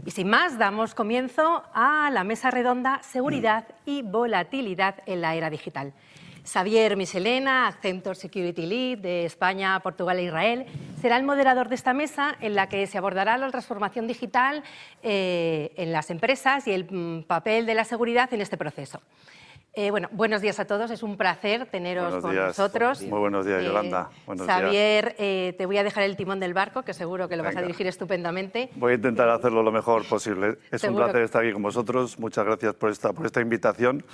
Y sin más, damos comienzo a la mesa redonda Seguridad y Volatilidad en la Era Digital. Xavier Michelena, Accenture Security Lead de España, Portugal e Israel, será el moderador de esta mesa en la que se abordará la transformación digital en las empresas y el papel de la seguridad en este proceso. Buenos días a todos, es un placer teneros con nosotros. Muy buenos días, Yolanda. Buenos Xavier, te voy a dejar el timón del barco, que seguro que lo vas a dirigir estupendamente. Voy a intentar hacerlo lo mejor posible. Es un placer estar aquí con vosotros. Muchas gracias por esta invitación.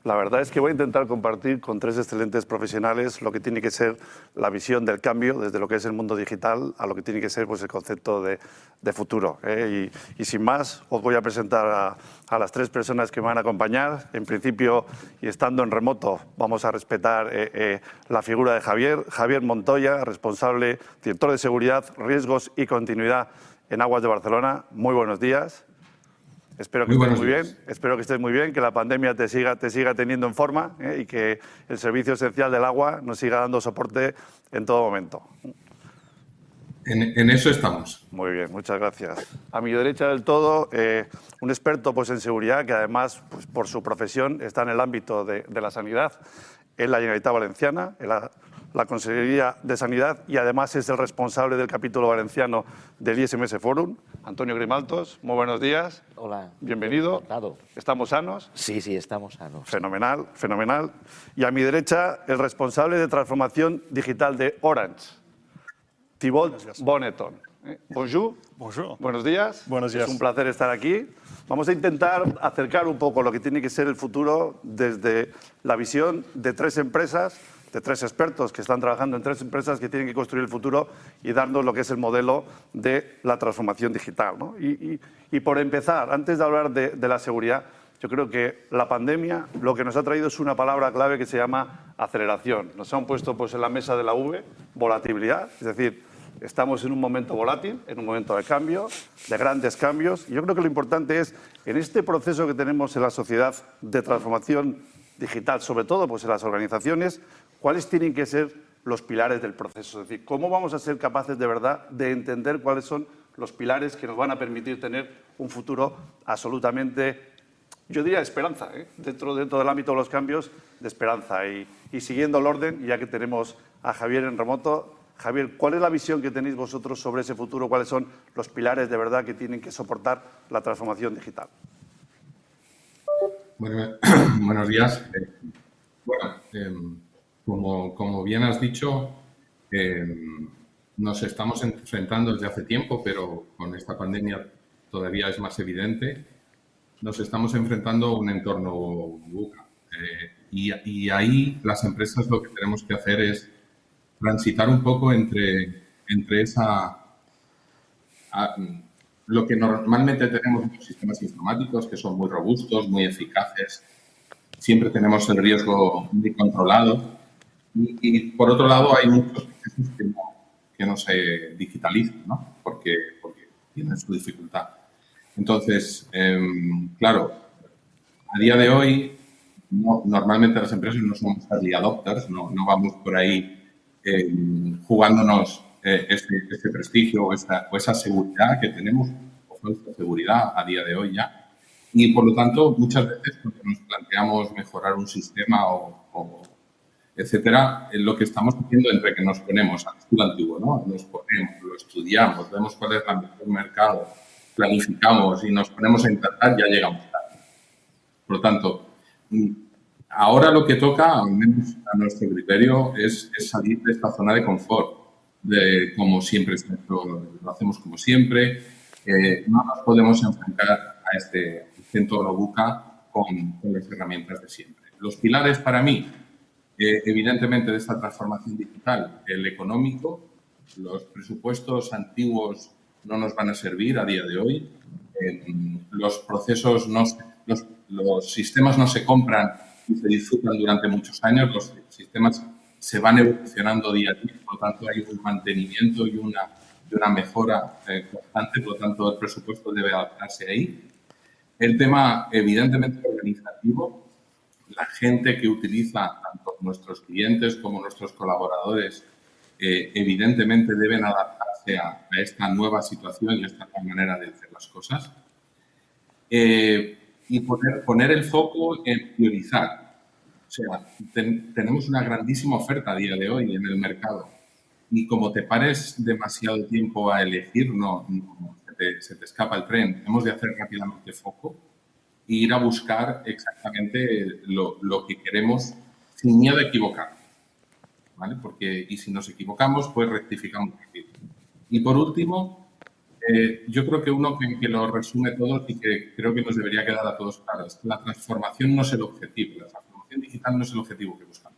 La verdad es que voy a intentar compartir con tres excelentes profesionales lo que tiene que ser la visión del cambio desde lo que es el mundo digital a lo que tiene que ser pues, el concepto de futuro. Y sin más, os voy a presentar a las tres personas que me van a acompañar. En principio, y estando en remoto, vamos a respetar la figura de Javier Montoya, responsable, director de seguridad, riesgos y continuidad en Aguas de Barcelona. Muy buenos días. Espero que estés muy bien, espero que estés muy bien, que la pandemia te siga teniendo en forma y que el servicio esencial del agua nos siga dando soporte en todo momento. En eso estamos. Muy bien, muchas gracias. A mi derecha del todo, un experto pues, en seguridad que además, pues, por su profesión, está en el ámbito de la sanidad en la Generalitat Valenciana, en la Consejería de Sanidad, y además es el responsable del capítulo valenciano del ISMS Forum. Antonio Grimaltos, muy buenos días. Hola. Bienvenido. Encantado. ¿Estamos sanos? Sí, estamos sanos. Fenomenal, fenomenal. Y a mi derecha, el responsable de transformación digital de Orange, Thibault Bonneton. Bonjour. Bonjour. Buenos días. Buenos días. Es un placer estar aquí. Vamos a intentar acercar un poco lo que tiene que ser el futuro desde la visión de tres empresas, de tres expertos que están trabajando en tres empresas que tienen que construir el futuro y darnos lo que es el modelo de la transformación digital, ¿no? Y por empezar, antes de hablar de la seguridad, yo creo que la pandemia lo que nos ha traído es una palabra clave que se llama aceleración. Nos han puesto pues, en la mesa de la V volatilidad, es decir, estamos en un momento volátil, en un momento de cambio, de grandes cambios. Y yo creo que lo importante es, en este proceso que tenemos en la sociedad de transformación digital, sobre todo pues, en las organizaciones, cuáles tienen que ser los pilares del proceso. Es decir, cómo vamos a ser capaces de verdad de entender cuáles son los pilares que nos van a permitir tener un futuro absolutamente, yo diría, de esperanza, dentro del ámbito de los cambios, de esperanza. Y siguiendo el orden, ya que tenemos a Javier en remoto, Javier, ¿cuál es la visión que tenéis vosotros sobre ese futuro? ¿Cuáles son los pilares de verdad que tienen que soportar la transformación digital? Bueno, buenos días. Como bien has dicho, nos estamos enfrentando desde hace tiempo, pero con esta pandemia todavía es más evidente. Nos estamos enfrentando a un entorno VUCA. Y ahí las empresas lo que tenemos que hacer es transitar un poco entre lo que normalmente tenemos en los sistemas informáticos, que son muy robustos, muy eficaces. Siempre tenemos el riesgo muy controlado. Y por otro lado, hay muchos procesos que no se digitalizan, ¿no? Porque tienen su dificultad. Entonces, claro, a día de hoy, normalmente las empresas no somos early adopters, no vamos por ahí jugándonos este prestigio o esa seguridad que tenemos, o falsa seguridad a día de hoy ya. Y, por lo tanto, muchas veces cuando nos planteamos mejorar un sistema o etcétera, lo que estamos haciendo entre que nos ponemos al estilo antiguo, ¿no? Nos ponemos, lo estudiamos, vemos cuál es el mejor mercado, planificamos y nos ponemos a intentar, ya llegamos tarde. Por lo tanto, ahora lo que toca, al menos a nuestro criterio, es salir de esta zona de confort, de como siempre, lo hacemos como siempre. No nos podemos enfrentar a este entorno VUCA con las herramientas de siempre. Los pilares para mí, evidentemente, de esta transformación digital, el económico. Los presupuestos antiguos no nos van a servir a día de hoy. Los procesos, los sistemas no se compran y se disfrutan durante muchos años. Los sistemas se van evolucionando día a día, por lo tanto hay un mantenimiento y una mejora constante, por lo tanto el presupuesto debe adaptarse ahí. El tema, evidentemente, organizativo. La gente que utiliza, tanto nuestros clientes como nuestros colaboradores, evidentemente deben adaptarse adaptarse a esta nueva situación y a esta nueva manera de hacer las cosas. Y poner el foco en priorizar. O sea, tenemos una grandísima oferta a día de hoy en el mercado y como te pares demasiado tiempo a elegir, se te escapa el tren. Hemos de hacer rápidamente foco e ir a buscar exactamente lo que queremos sin miedo a equivocar, ¿vale? Y si nos equivocamos, pues rectificamos rápido. Y por último, yo creo que uno que lo resume todo y que creo que nos debería quedar a todos claro es que la transformación no es el objetivo, la transformación digital no es el objetivo que buscamos.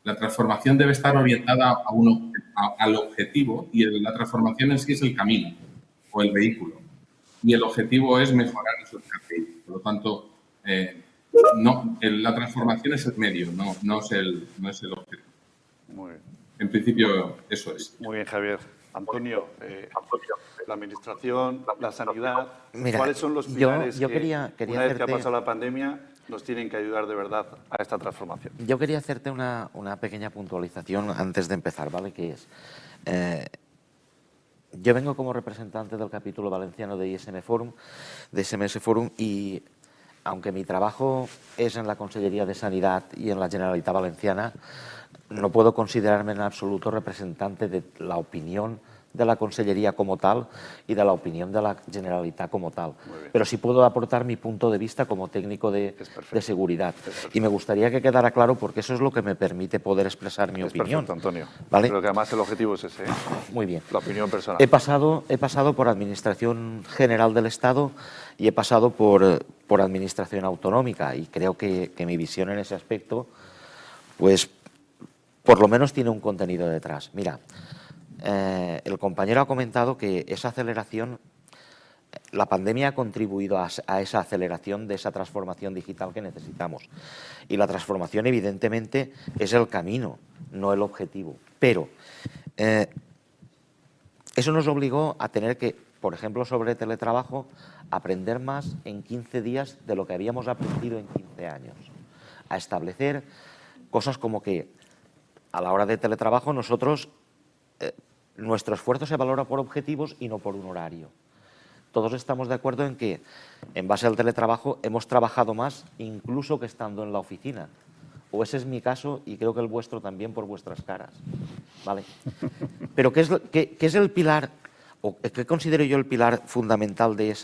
La transformación debe estar orientada al objetivo y la transformación en sí es el camino o el vehículo. Y el objetivo es mejorar esos KPIs. Por lo tanto, la transformación es el medio, no es el objetivo. Muy bien. En principio, eso es. Muy bien, Javier. Antonio, la administración, la sanidad, Mira, ¿cuáles son los pilares yo que, quería una vez que ha hacerte- pasado la pandemia, nos tienen que ayudar de verdad a esta transformación? Yo quería hacerte una pequeña puntualización antes de empezar, ¿vale? Que es, yo vengo como representante del capítulo valenciano de SMS Forum, y aunque mi trabajo es en la Consellería de Sanidad y en la Generalitat Valenciana, no puedo considerarme en absoluto representante de la opinión de la Consellería como tal y de la opinión de la Generalitat como tal. Pero sí puedo aportar mi punto de vista como técnico de seguridad. Y me gustaría que quedara claro porque eso es lo que me permite poder expresar mi opinión. Perfecto, Antonio. ¿Vale? Creo que además el objetivo es ese, ¿eh? Muy bien. La opinión personal. He pasado por Administración General del Estado y he pasado por Administración Autonómica, y creo que mi visión en ese aspecto, pues, por lo menos tiene un contenido detrás. Mira, el compañero ha comentado que esa aceleración, la pandemia ha contribuido a esa aceleración de esa transformación digital que necesitamos. Y la transformación, evidentemente, es el camino, no el objetivo. Pero eso nos obligó a tener que, por ejemplo, sobre teletrabajo, aprender más en 15 días de lo que habíamos aprendido en 15 años. A establecer cosas como que a la hora de teletrabajo nosotros, nuestro esfuerzo se valora por objetivos y no por un horario. Todos estamos de acuerdo en que, en base al teletrabajo, hemos trabajado más incluso que estando en la oficina. O ese es mi caso y creo que el vuestro también por vuestras caras. ¿Vale? Pero ¿qué es el pilar, o qué considero yo el pilar fundamental de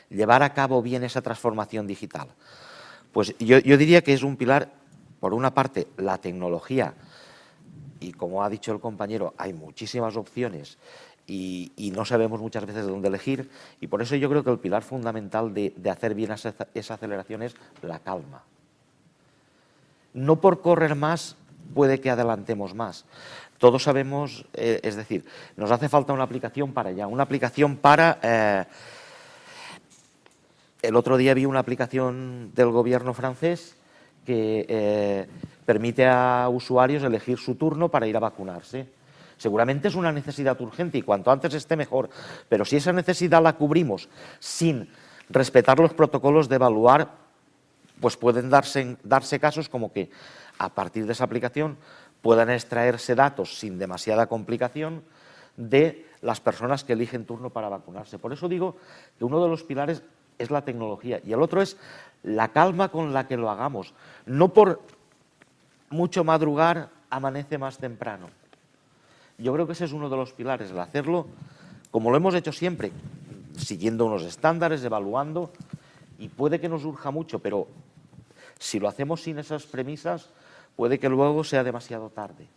llevar a cabo bien esa transformación digital? Pues yo diría que es un pilar, por una parte, la tecnología, y como ha dicho el compañero, hay muchísimas opciones y no sabemos muchas veces de dónde elegir, y por eso yo creo que el pilar fundamental de hacer bien esa aceleración es la calma. No por correr más puede que adelantemos más. Todos sabemos, es decir, nos hace falta una aplicación para allá, una aplicación para... el otro día vi una aplicación del gobierno francés que permite a usuarios elegir su turno para ir a vacunarse. Seguramente es una necesidad urgente y cuanto antes esté mejor, pero si esa necesidad la cubrimos sin respetar los protocolos de evaluar, pues pueden darse casos como que a partir de esa aplicación puedan extraerse datos sin demasiada complicación de las personas que eligen turno para vacunarse. Por eso digo que uno de los pilares es la tecnología y el otro es la calma con la que lo hagamos. No por mucho madrugar amanece más temprano. Yo creo que ese es uno de los pilares, el hacerlo como lo hemos hecho siempre, siguiendo unos estándares, evaluando, y puede que nos urja mucho, pero si lo hacemos sin esas premisas, puede que luego sea demasiado tarde.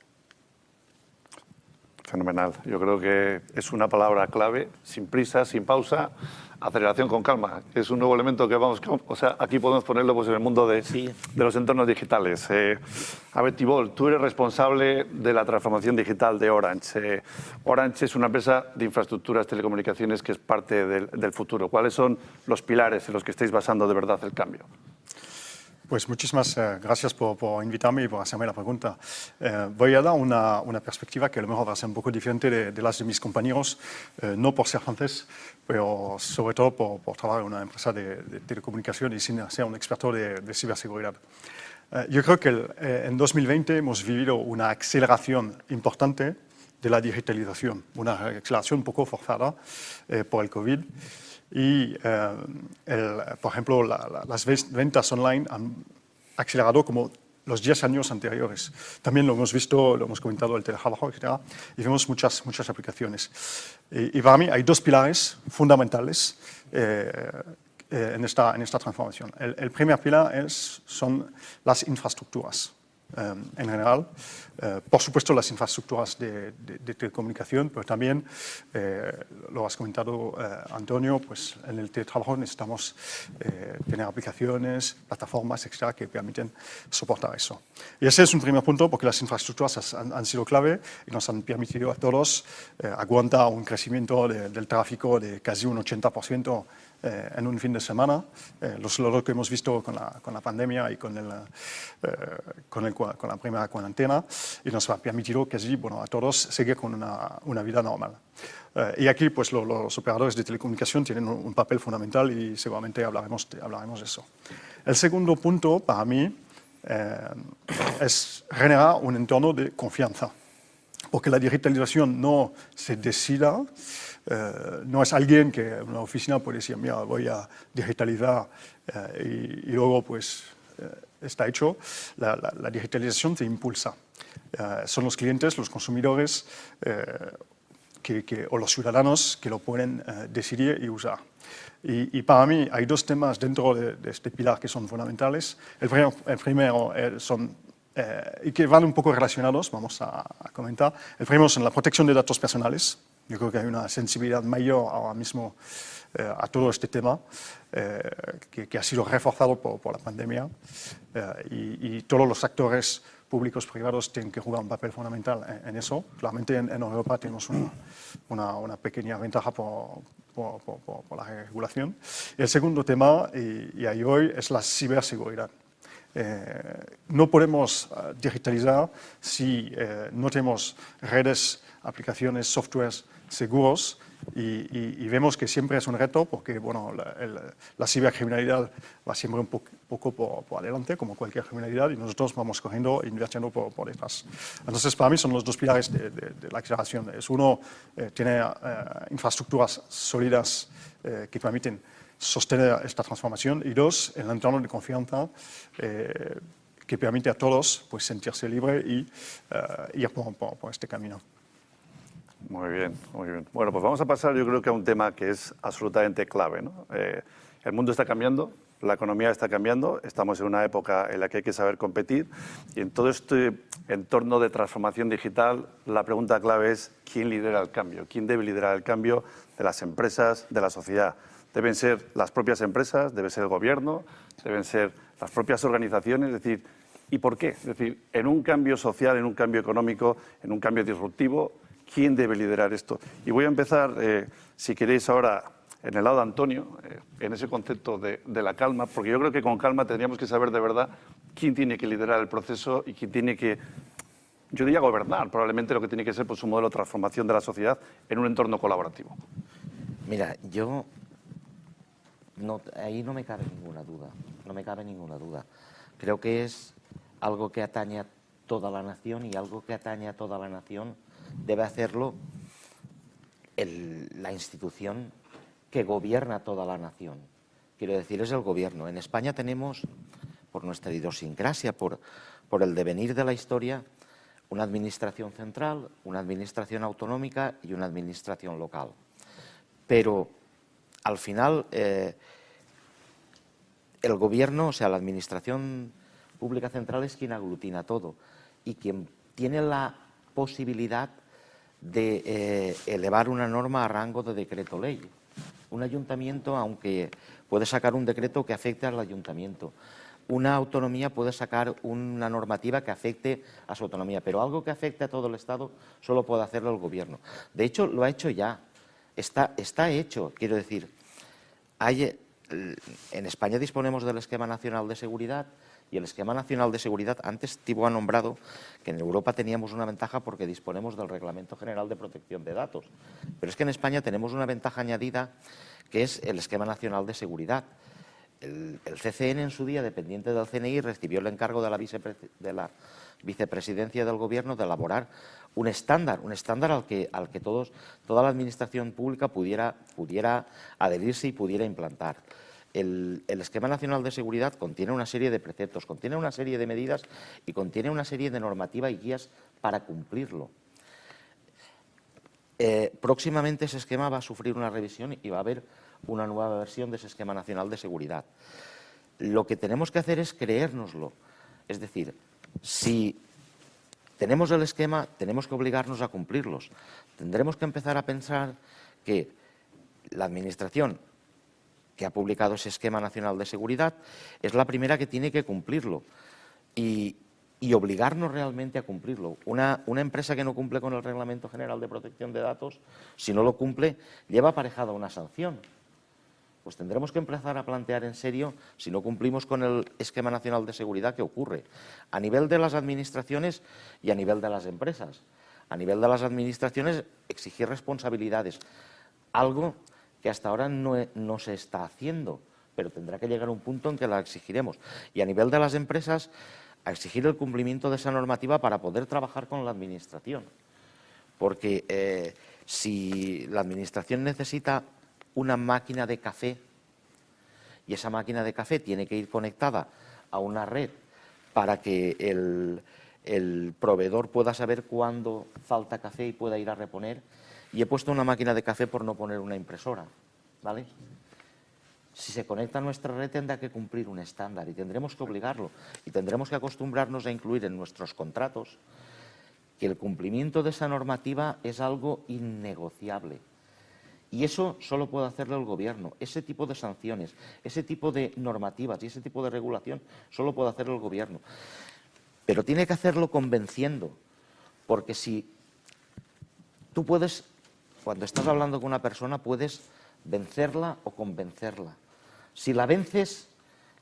Fenomenal. Yo creo que es una palabra clave, sin prisa, sin pausa, aceleración con calma. Es un nuevo elemento que aquí podemos ponerlo pues, en el mundo de los entornos digitales. A ver, Tibol, tú eres responsable de la transformación digital de Orange. Orange es una empresa de infraestructuras, telecomunicaciones, que es parte del futuro. ¿Cuáles son los pilares en los que estáis basando de verdad el cambio? Pues muchísimas gracias por invitarme y por hacerme la pregunta. Voy a dar una perspectiva que a lo mejor va a ser un poco diferente de las de mis compañeros, no por ser francés, pero sobre todo por trabajar en una empresa de telecomunicaciones y sin ser un experto de ciberseguridad. Yo creo que en 2020 hemos vivido una aceleración importante de la digitalización, una acceleración un poco forzada por el COVID. Y, por ejemplo, las ventas online han acelerado como los 10 años anteriores. También lo hemos visto, lo hemos comentado, el teletrabajo, etc. Y vemos muchas aplicaciones. Y para mí hay dos pilares fundamentales en esta transformación. El primer pilar son las infraestructuras. En general, por supuesto las infraestructuras de telecomunicación, pero también, lo has comentado Antonio, pues en el teletrabajo necesitamos tener aplicaciones, plataformas, etcétera, que permiten soportar eso. Y ese es un primer punto porque las infraestructuras han sido clave y nos han permitido a todos aguantar un crecimiento del tráfico de casi un 80% en un fin de semana, lo que hemos visto con la pandemia y con la primera cuarentena, y nos ha permitido casi, a todos seguir con una vida normal. Y aquí pues, los operadores de telecomunicación tienen un papel fundamental y seguramente hablaremos de eso. El segundo punto para mí es generar un entorno de confianza, porque la digitalización no se decida. No es alguien que en una oficina puede decir, mira, voy a digitalizar y luego pues está hecho. La digitalización te impulsa. Son los clientes, los consumidores o los ciudadanos que lo pueden decidir y usar. Y para mí hay dos temas dentro de este pilar que son fundamentales. El primero son y que van un poco relacionados, vamos a comentar. El primero es la protección de datos personales. Yo creo que hay una sensibilidad mayor ahora mismo a todo este tema que ha sido reforzado por la pandemia y todos los actores públicos privados tienen que jugar un papel fundamental en eso. Claramente en Europa tenemos una pequeña ventaja por la regulación. Y el segundo tema, y ahí hoy, es la ciberseguridad. No podemos digitalizar si no tenemos redes, aplicaciones, softwares seguros y vemos que siempre es un reto porque la cibercriminalidad va siempre un poco por adelante, como cualquier criminalidad, y nosotros vamos corriendo e invirtiendo por detrás. Entonces, para mí son los dos pilares de la acceleración. Uno, tiene infraestructuras sólidas que permiten sostener esta transformación, y dos, el entorno de confianza que permite a todos pues, sentirse libre y ir por este camino. Muy bien, muy bien. Bueno, pues vamos a pasar yo creo que a un tema que es absolutamente clave, ¿no? El mundo está cambiando, la economía está cambiando, estamos en una época en la que hay que saber competir y en todo este entorno de transformación digital la pregunta clave es ¿quién lidera el cambio? ¿Quién debe liderar el cambio de las empresas, de la sociedad? Deben ser las propias empresas, debe ser el gobierno, deben ser las propias organizaciones, es decir, ¿y por qué? Es decir, en un cambio social, en un cambio económico, en un cambio disruptivo, ¿quién debe liderar esto? Y voy a empezar, si queréis ahora, en el lado de Antonio, en ese concepto de la calma, porque yo creo que con calma tendríamos que saber de verdad quién tiene que liderar el proceso y quién tiene que, yo diría, gobernar probablemente lo que tiene que ser pues, un modelo de transformación de la sociedad en un entorno colaborativo. Mira, ahí no me cabe ninguna duda, no me cabe ninguna duda. Creo que es algo que atañe a toda la nación y algo que atañe a toda la nación debe hacerlo la institución que gobierna toda la nación. Quiero decir, es el gobierno. En España tenemos, por nuestra idiosincrasia, por el devenir de la historia, una administración central, una administración autonómica y una administración local. Pero al final el gobierno, o sea, la administración pública central es quien aglutina todo y quien tiene la posibilidad de elevar una norma a rango de decreto ley. Un ayuntamiento, aunque puede sacar un decreto que afecte al ayuntamiento, una autonomía puede sacar una normativa que afecte a su autonomía, pero algo que afecte a todo el Estado solo puede hacerlo el gobierno. De hecho, lo ha hecho ya. Está hecho, quiero decir. En España disponemos del Esquema Nacional de Seguridad y el Esquema Nacional de Seguridad, antes Thibaut ha nombrado que en Europa teníamos una ventaja porque disponemos del Reglamento General de Protección de Datos. Pero es que en España tenemos una ventaja añadida que es el Esquema Nacional de Seguridad. el CCN en su día, dependiente del CNI, recibió el encargo de la vicepresidencia del Gobierno de elaborar un estándar al que toda la administración pública pudiera adherirse y pudiera implantar. El Esquema Nacional de Seguridad contiene una serie de preceptos, contiene una serie de medidas y contiene una serie de normativa y guías para cumplirlo. Próximamente ese esquema va a sufrir una revisión y va a haber una nueva versión de ese Esquema Nacional de Seguridad. Lo que tenemos que hacer es creérnoslo. Es decir, si tenemos el esquema, tenemos que obligarnos a cumplirlos. Tendremos que empezar a pensar que la Administración que ha publicado ese Esquema Nacional de Seguridad es la primera que tiene que cumplirlo y obligarnos realmente a cumplirlo. Una empresa que no cumple con el Reglamento General de Protección de Datos, si no lo cumple, lleva aparejada una sanción. Pues tendremos que empezar a plantear en serio, si no cumplimos con el Esquema Nacional de Seguridad, ¿qué ocurre? A nivel de las administraciones y a nivel de las empresas. A nivel de las administraciones, exigir responsabilidades, algo que hasta ahora no se está haciendo, pero tendrá que llegar un punto en que la exigiremos. Y a nivel de las empresas, a exigir el cumplimiento de esa normativa para poder trabajar con la Administración. Porque si la Administración necesita una máquina de café y esa máquina de café tiene que ir conectada a una red para que el proveedor pueda saber cuándo falta café y pueda ir a reponer, y he puesto una máquina de café por no poner una impresora, ¿vale? Si se conecta a nuestra red tendrá que cumplir un estándar y tendremos que obligarlo y tendremos que acostumbrarnos a incluir en nuestros contratos que el cumplimiento de esa normativa es algo innegociable. Y eso solo puede hacerlo el Gobierno. Ese tipo de sanciones, ese tipo de normativas y ese tipo de regulación solo puede hacerlo el Gobierno. Pero tiene que hacerlo convenciendo, porque si tú puedes, cuando estás hablando con una persona, puedes vencerla o convencerla. Si la vences,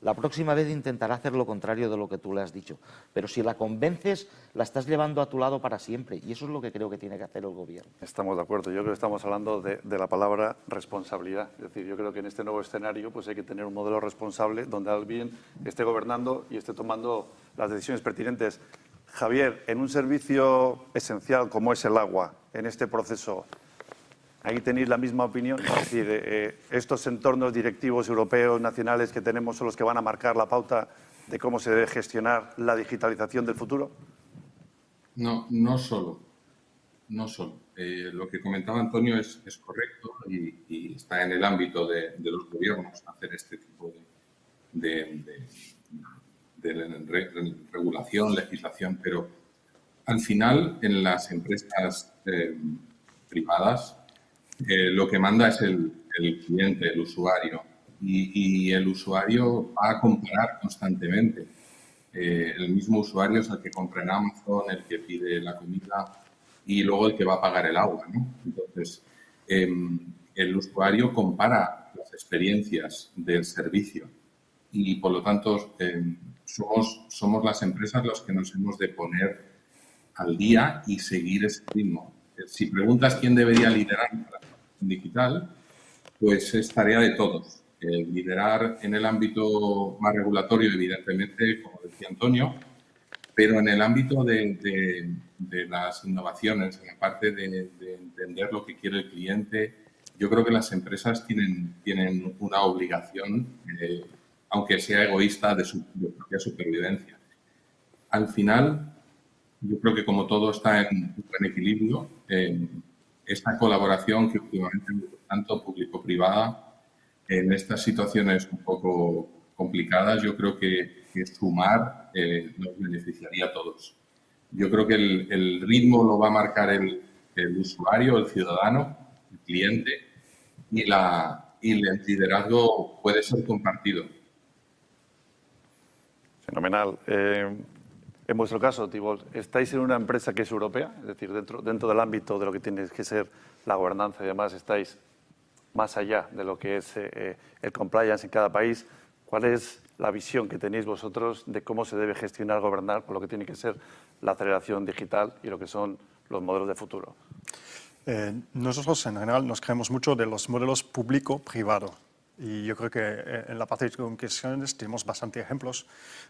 la próxima vez intentará hacer lo contrario de lo que tú le has dicho. Pero si la convences, la estás llevando a tu lado para siempre. Y eso es lo que creo que tiene que hacer el Gobierno. Estamos de acuerdo. Yo creo que estamos hablando de la palabra responsabilidad. Es decir, yo creo que en este nuevo escenario pues hay que tener un modelo responsable donde alguien esté gobernando y esté tomando las decisiones pertinentes. Javier, en un servicio esencial como es el agua, en este proceso, ¿ahí tenéis la misma opinión? Es decir, estos entornos directivos europeos, nacionales que tenemos son los que van a marcar la pauta de cómo se debe gestionar la digitalización del futuro. No solo. Lo que comentaba Antonio es correcto y está en el ámbito de los gobiernos hacer este tipo de regulación, legislación, pero al final en las empresas privadas lo que manda es el cliente, el usuario, y el usuario va a comparar constantemente. El mismo usuario es el que compra en Amazon, el que pide la comida y luego el que va a pagar el agua, ¿no? Entonces, el usuario compara las experiencias del servicio y, por lo tanto, somos las empresas las que nos hemos de poner al día y seguir ese ritmo. Si preguntas quién debería liderar la transformación digital, pues es tarea de todos. Liderar en el ámbito más regulatorio, evidentemente, como decía Antonio, pero en el ámbito de las innovaciones, en la parte de entender lo que quiere el cliente, yo creo que las empresas tienen una obligación, aunque sea egoísta, de su propia supervivencia. Al final, yo creo que como todo está en buen equilibrio, esta colaboración que últimamente, tanto público-privada, en estas situaciones un poco complicadas, yo creo que sumar nos beneficiaría a todos. Yo creo que el ritmo lo va a marcar el usuario, el ciudadano, el cliente, y el liderazgo puede ser compartido. Fenomenal. En vuestro caso, Tibol, ¿estáis en una empresa que es europea? Es decir, dentro del ámbito de lo que tiene que ser la gobernanza y demás, ¿estáis más allá de lo que es el compliance en cada país? ¿Cuál es la visión que tenéis vosotros de cómo se debe gestionar, gobernar con lo que tiene que ser la aceleración digital y lo que son los modelos de futuro? Nosotros, en general, nos creemos mucho de los modelos público-privado. Y yo creo que en la parte de comunicaciones tenemos bastantes ejemplos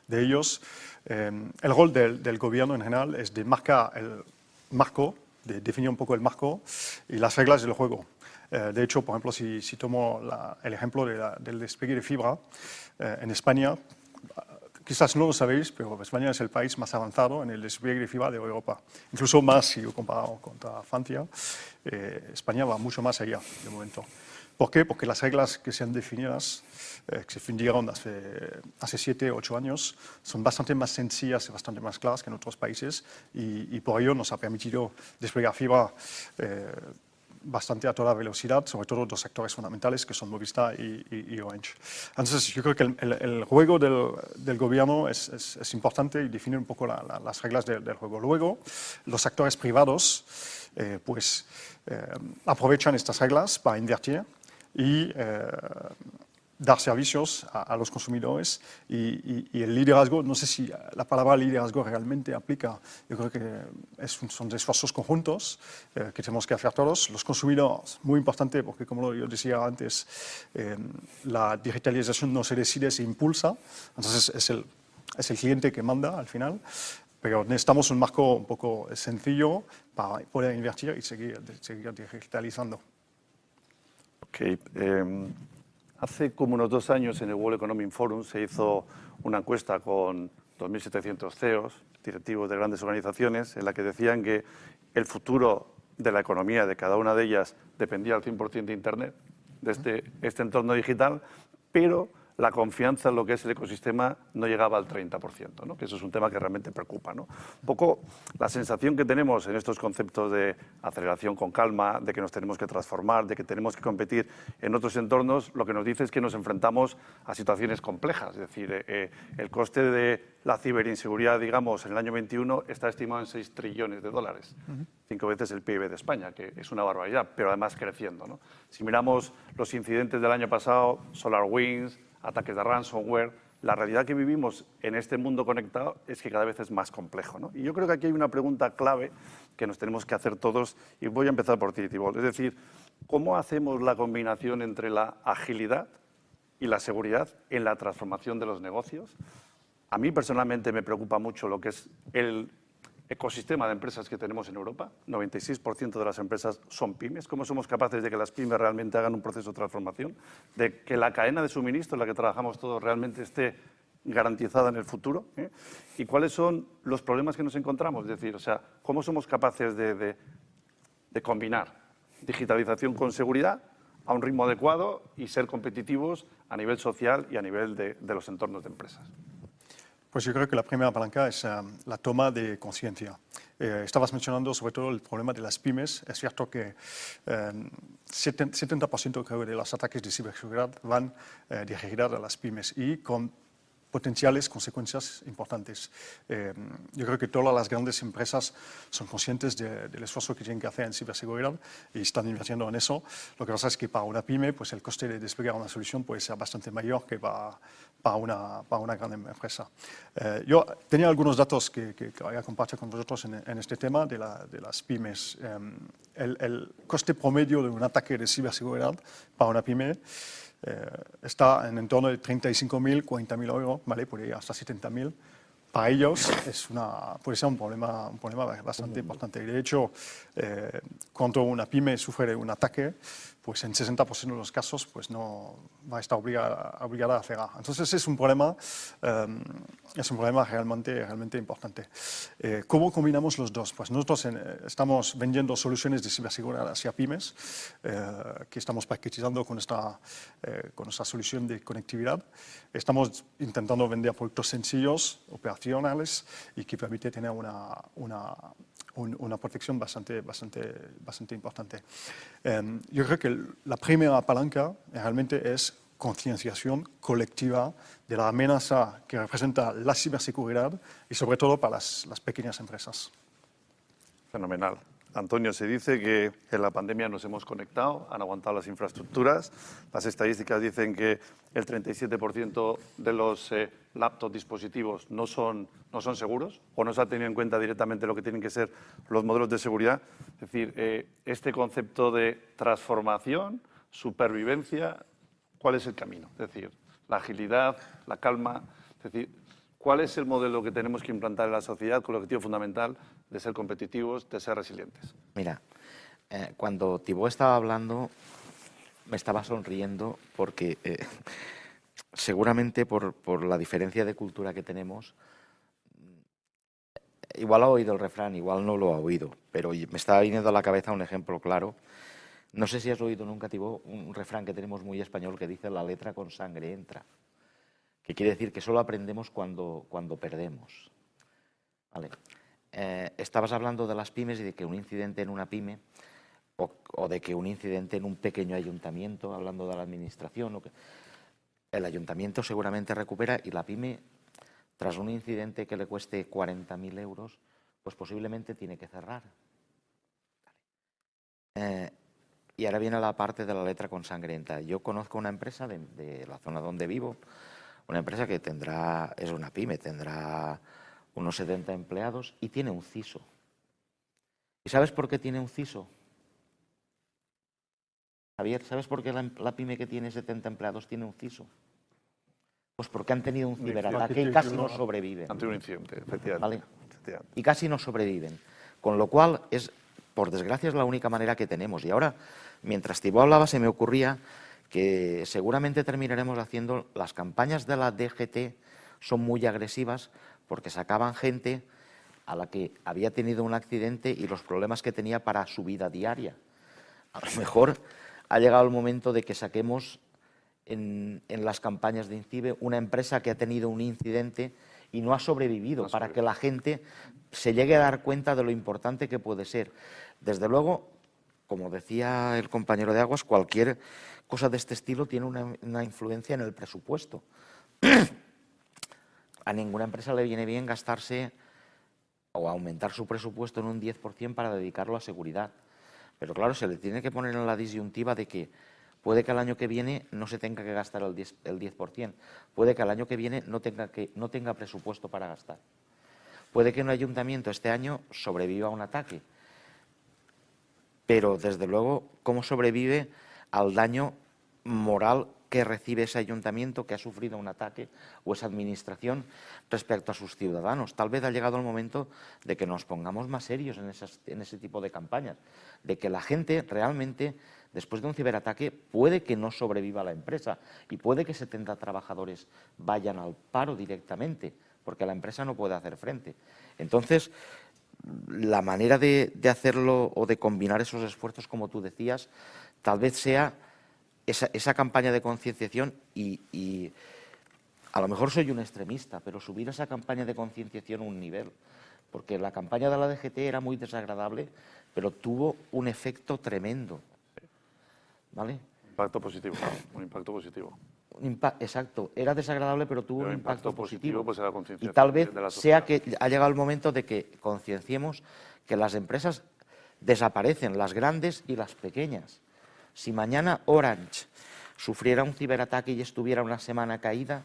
de ellos. El rol del gobierno en general es de marcar el marco, de definir un poco el marco y las reglas del juego. De hecho, por ejemplo, si tomo el ejemplo del despliegue de fibra, en España, quizás no lo sabéis, pero España es el país más avanzado en el despliegue de fibra de Europa. Incluso más si yo comparo contra Francia, España va mucho más allá de momento. ¿Por qué? Porque las reglas que se han definidas, que se definieron hace 7 o 8 años, son bastante más sencillas y bastante más claras que en otros países y por ello nos ha permitido desplegar fibra bastante a toda velocidad, sobre todo dos sectores fundamentales que son Movistar y Orange. Entonces, yo creo que el juego del gobierno es importante y definir un poco las reglas del juego. Luego, los actores privados aprovechan estas reglas para invertir y dar servicios a los consumidores y el liderazgo, no sé si la palabra liderazgo realmente aplica, yo creo que son esfuerzos conjuntos que tenemos que hacer todos. Los consumidores, muy importante porque como yo decía antes, la digitalización no se decide, se impulsa, entonces es el cliente que manda al final, pero necesitamos un marco un poco sencillo para poder invertir y seguir digitalizando. Okay. Hace como unos 2 años en el World Economic Forum se hizo una encuesta con 2.700 CEOs, directivos de grandes organizaciones, en la que decían que el futuro de la economía de cada una de ellas dependía al 100% de Internet, de este entorno digital, pero la confianza en lo que es el ecosistema no llegaba al 30%, ¿no? Que eso es un tema que realmente preocupa, ¿no? Un poco la sensación que tenemos en estos conceptos de aceleración con calma, de que nos tenemos que transformar, de que tenemos que competir en otros entornos, lo que nos dice es que nos enfrentamos a situaciones complejas. Es decir, el coste de la ciberinseguridad, digamos, en el año 21 está estimado en $6 trillones, 5 veces el PIB de España, que es una barbaridad, pero además creciendo, ¿no? Si miramos los incidentes del año pasado, SolarWinds, ataques de ransomware, la realidad que vivimos en este mundo conectado es que cada vez es más complejo, ¿no? Y yo creo que aquí hay una pregunta clave que nos tenemos que hacer todos, y voy a empezar por ti, Thibault. Es decir, ¿cómo hacemos la combinación entre la agilidad y la seguridad en la transformación de los negocios? A mí personalmente me preocupa mucho lo que es el ecosistema de empresas que tenemos en Europa. 96% de las empresas son pymes. ¿Cómo somos capaces de que las pymes realmente hagan un proceso de transformación? De que la cadena de suministro en la que trabajamos todos realmente esté garantizada en el futuro. ¿Y cuáles son los problemas que nos encontramos? Es decir, o sea, ¿cómo somos capaces de combinar digitalización con seguridad a un ritmo adecuado y ser competitivos a nivel social y a nivel de los entornos de empresas? Pues yo creo que la primera palanca es la toma de conciencia. Estabas mencionando sobre todo el problema de las pymes. Es cierto que 70% creo de los ataques de ciberseguridad van dirigidos a las pymes y con potenciales consecuencias importantes. Yo creo que todas las grandes empresas son conscientes del esfuerzo que tienen que hacer en ciberseguridad y están invirtiendo en eso. Lo que pasa es que para una pyme pues el coste de desplegar una solución puede ser bastante mayor que para una gran empresa. Yo tenía algunos datos que voy a compartir con vosotros en este tema de las pymes. El coste promedio de un ataque de ciberseguridad para una pyme está en torno de 35.000, 40.000 euros, ¿vale? Puede ir hasta 70.000. Para ellos puede ser un problema bastante importante. Y de hecho, cuando una pyme sufre de un ataque, pues en 60% de los casos pues no va a estar obligada a cerrar. Entonces es un problema realmente importante. ¿Cómo combinamos los dos? Pues nosotros estamos vendiendo soluciones de ciberseguridad hacia pymes, que estamos paquetizando con nuestra solución de conectividad. Estamos intentando vender productos sencillos, operacionales y que permite tener una protección bastante importante. Yo creo que la primera palanca realmente es concienciación colectiva de la amenaza que representa la ciberseguridad y sobre todo para las pequeñas empresas. Fenomenal. Antonio, se dice que en la pandemia nos hemos conectado, han aguantado las infraestructuras. Las estadísticas dicen que el 37% de los laptops dispositivos no son seguros o no se ha tenido en cuenta directamente lo que tienen que ser los modelos de seguridad. Es decir, este concepto de transformación, supervivencia, ¿Cuál es el camino? Es decir, la agilidad, la calma, es decir, ¿cuál es el modelo que tenemos que implantar en la sociedad con el objetivo fundamental de ser competitivos, de ser resilientes? Mira, cuando Thibaut estaba hablando, me estaba sonriendo porque seguramente por la diferencia de cultura que tenemos, igual ha oído el refrán, igual no lo ha oído, pero me estaba viniendo a la cabeza un ejemplo claro. No sé si has oído nunca, Thibaut, un refrán que tenemos muy español que dice: la letra con sangre entra, que quiere decir que solo aprendemos cuando perdemos. Vale. Estabas hablando de las pymes y de que un incidente en una pyme o de que un incidente en un pequeño ayuntamiento, hablando de la administración, el ayuntamiento seguramente recupera y la pyme, tras un incidente que le cueste 40.000 euros, pues posiblemente tiene que cerrar. Y ahora viene la parte de la letra con sangrienta. Yo conozco una empresa de la zona donde vivo, una empresa que es una pyme, tendrá unos 70 empleados y tiene un CISO. ¿Y sabes por qué tiene un CISO? Javier, ¿sabes por qué la pyme que tiene 70 empleados tiene un CISO? Pues porque han tenido un ciberataque y casi no sobreviven. Ante un incidente, efectivamente. ¿Vale? Y casi no sobreviven. Con lo cual, por desgracia, es la única manera que tenemos. Y ahora, mientras Thibaut hablaba, se me ocurría que seguramente terminaremos haciendo las campañas de la DGT, son muy agresivas porque sacaban gente a la que había tenido un accidente y los problemas que tenía para su vida diaria. A lo mejor ha llegado el momento de que saquemos en las campañas de INCIBE una empresa que ha tenido un incidente y no ha sobrevivido, para que la gente se llegue a dar cuenta de lo importante que puede ser. Desde luego, como decía el compañero de Aguas, cualquier cosa de este estilo tiene una influencia en el presupuesto. A ninguna empresa le viene bien gastarse o aumentar su presupuesto en un 10% para dedicarlo a seguridad. Pero claro, se le tiene que poner en la disyuntiva de que puede que el año que viene no se tenga que gastar el 10%, puede que el año que viene no tenga presupuesto para gastar. Puede que un ayuntamiento este año sobreviva a un ataque, pero desde luego, ¿cómo sobrevive al daño moral que recibe ese ayuntamiento que ha sufrido un ataque o esa administración respecto a sus ciudadanos? Tal vez ha llegado el momento de que nos pongamos más serios en ese tipo de campañas, de que la gente realmente, después de un ciberataque, puede que no sobreviva la empresa y puede que 70 trabajadores vayan al paro directamente, porque la empresa no puede hacer frente. Entonces, la manera de hacerlo o de combinar esos esfuerzos, como tú decías, tal vez sea esa campaña de concienciación y a lo mejor soy un extremista, pero subir esa campaña de concienciación un nivel, porque la campaña de la DGT era muy desagradable, pero tuvo un efecto tremendo. ¿Vale? Impacto positivo, un impacto positivo. Exacto, era desagradable, pero tuvo un impacto positivo. Pues, era la y tal vez de la sea que ha llegado el momento de que concienciemos que las empresas desaparecen, las grandes y las pequeñas. Si mañana Orange sufriera un ciberataque y estuviera una semana caída,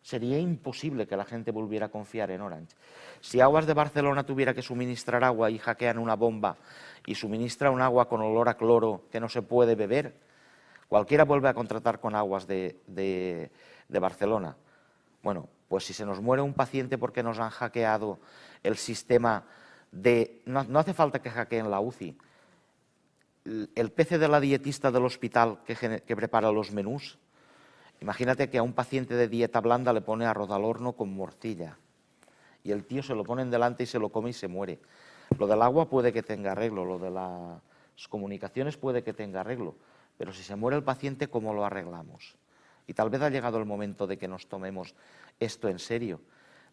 sería imposible que la gente volviera a confiar en Orange. Si Aguas de Barcelona tuviera que suministrar agua y hackean una bomba y suministra un agua con olor a cloro que no se puede beber, cualquiera vuelve a contratar con Aguas de Barcelona. Bueno, pues si se nos muere un paciente porque nos han hackeado el sistema de... No hace falta que hackeen la UCI. El PC de la dietista del hospital que prepara los menús, imagínate que a un paciente de dieta blanda le pone arroz al horno con morcilla y el tío se lo pone delante y se lo come y se muere. Lo del agua puede que tenga arreglo, lo de las comunicaciones puede que tenga arreglo, pero si se muere el paciente, ¿cómo lo arreglamos? Y tal vez ha llegado el momento de que nos tomemos esto en serio.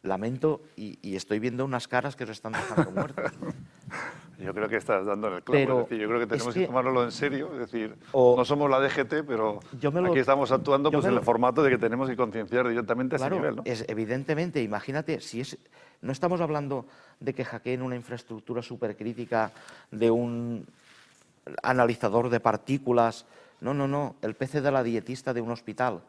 Lamento y estoy viendo unas caras que os están dejando muertos. Yo creo que estás dando en el clavo. Pero es decir, yo creo que tenemos que tomárnoslo en serio. Es decir, O- no somos la DGT, pero aquí estamos actuando pues, en el formato de que tenemos que concienciar directamente a ese nivel, ¿no? Evidentemente, imagínate, no estamos hablando de que hackeen una infraestructura supercrítica de un analizador de partículas. No, el PC de la dietista de un hospital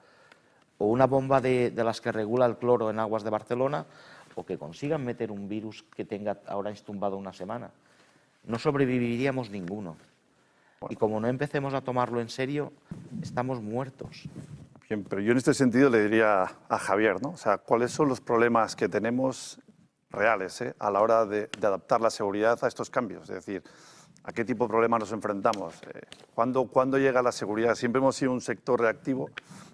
o una bomba de las que regula el cloro en Aguas de Barcelona, o que consigan meter un virus que tenga ahora estumbado una semana. No sobreviviríamos ninguno. Y como no empecemos a tomarlo en serio, estamos muertos. Bien, pero yo en este sentido le diría a Javier, ¿no? O sea, ¿cuáles son los problemas que tenemos reales a la hora de adaptar la seguridad a estos cambios? Es decir, ¿a qué tipo de problemas nos enfrentamos? ¿Cuándo llega la seguridad? Siempre hemos sido un sector reactivo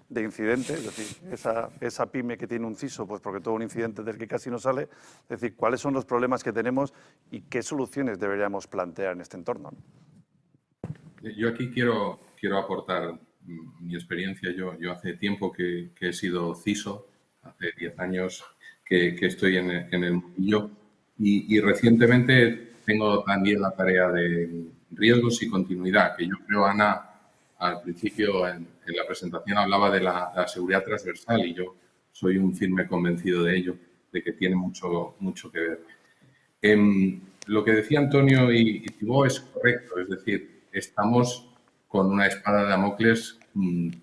de incidentes, es decir, esa pyme que tiene un CISO, pues porque tuvo un incidente del que casi no sale. Es decir, ¿cuáles son los problemas que tenemos y qué soluciones deberíamos plantear en este entorno? Yo aquí quiero aportar mi experiencia. Yo hace tiempo que he sido CISO, hace 10 años que estoy en el mundillo y recientemente tengo también la tarea de riesgos y continuidad, que yo creo, Ana, al principio en la presentación hablaba de la seguridad transversal y yo soy un firme convencido de ello, de que tiene mucho que ver. Lo que decía Antonio y Thibaut es correcto, es decir, estamos con una espada de Damocles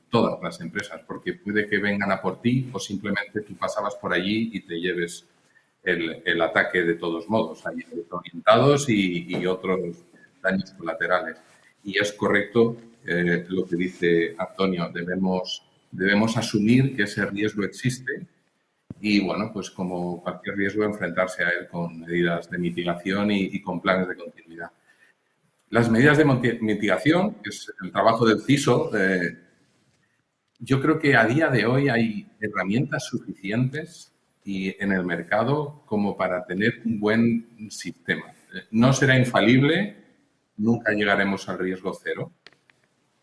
todas las empresas, porque puede que vengan a por ti o simplemente tú pasabas por allí y te lleves el ataque de todos modos. Hay orientados y otros daños colaterales. Y es correcto lo que dice Antonio, debemos asumir que ese riesgo existe y, bueno, pues como cualquier riesgo, enfrentarse a él con medidas de mitigación y con planes de continuidad. Las medidas de mitigación, que es el trabajo del CISO, yo creo que a día de hoy hay herramientas suficientes en el mercado como para tener un buen sistema. No será infalible, nunca llegaremos al riesgo cero,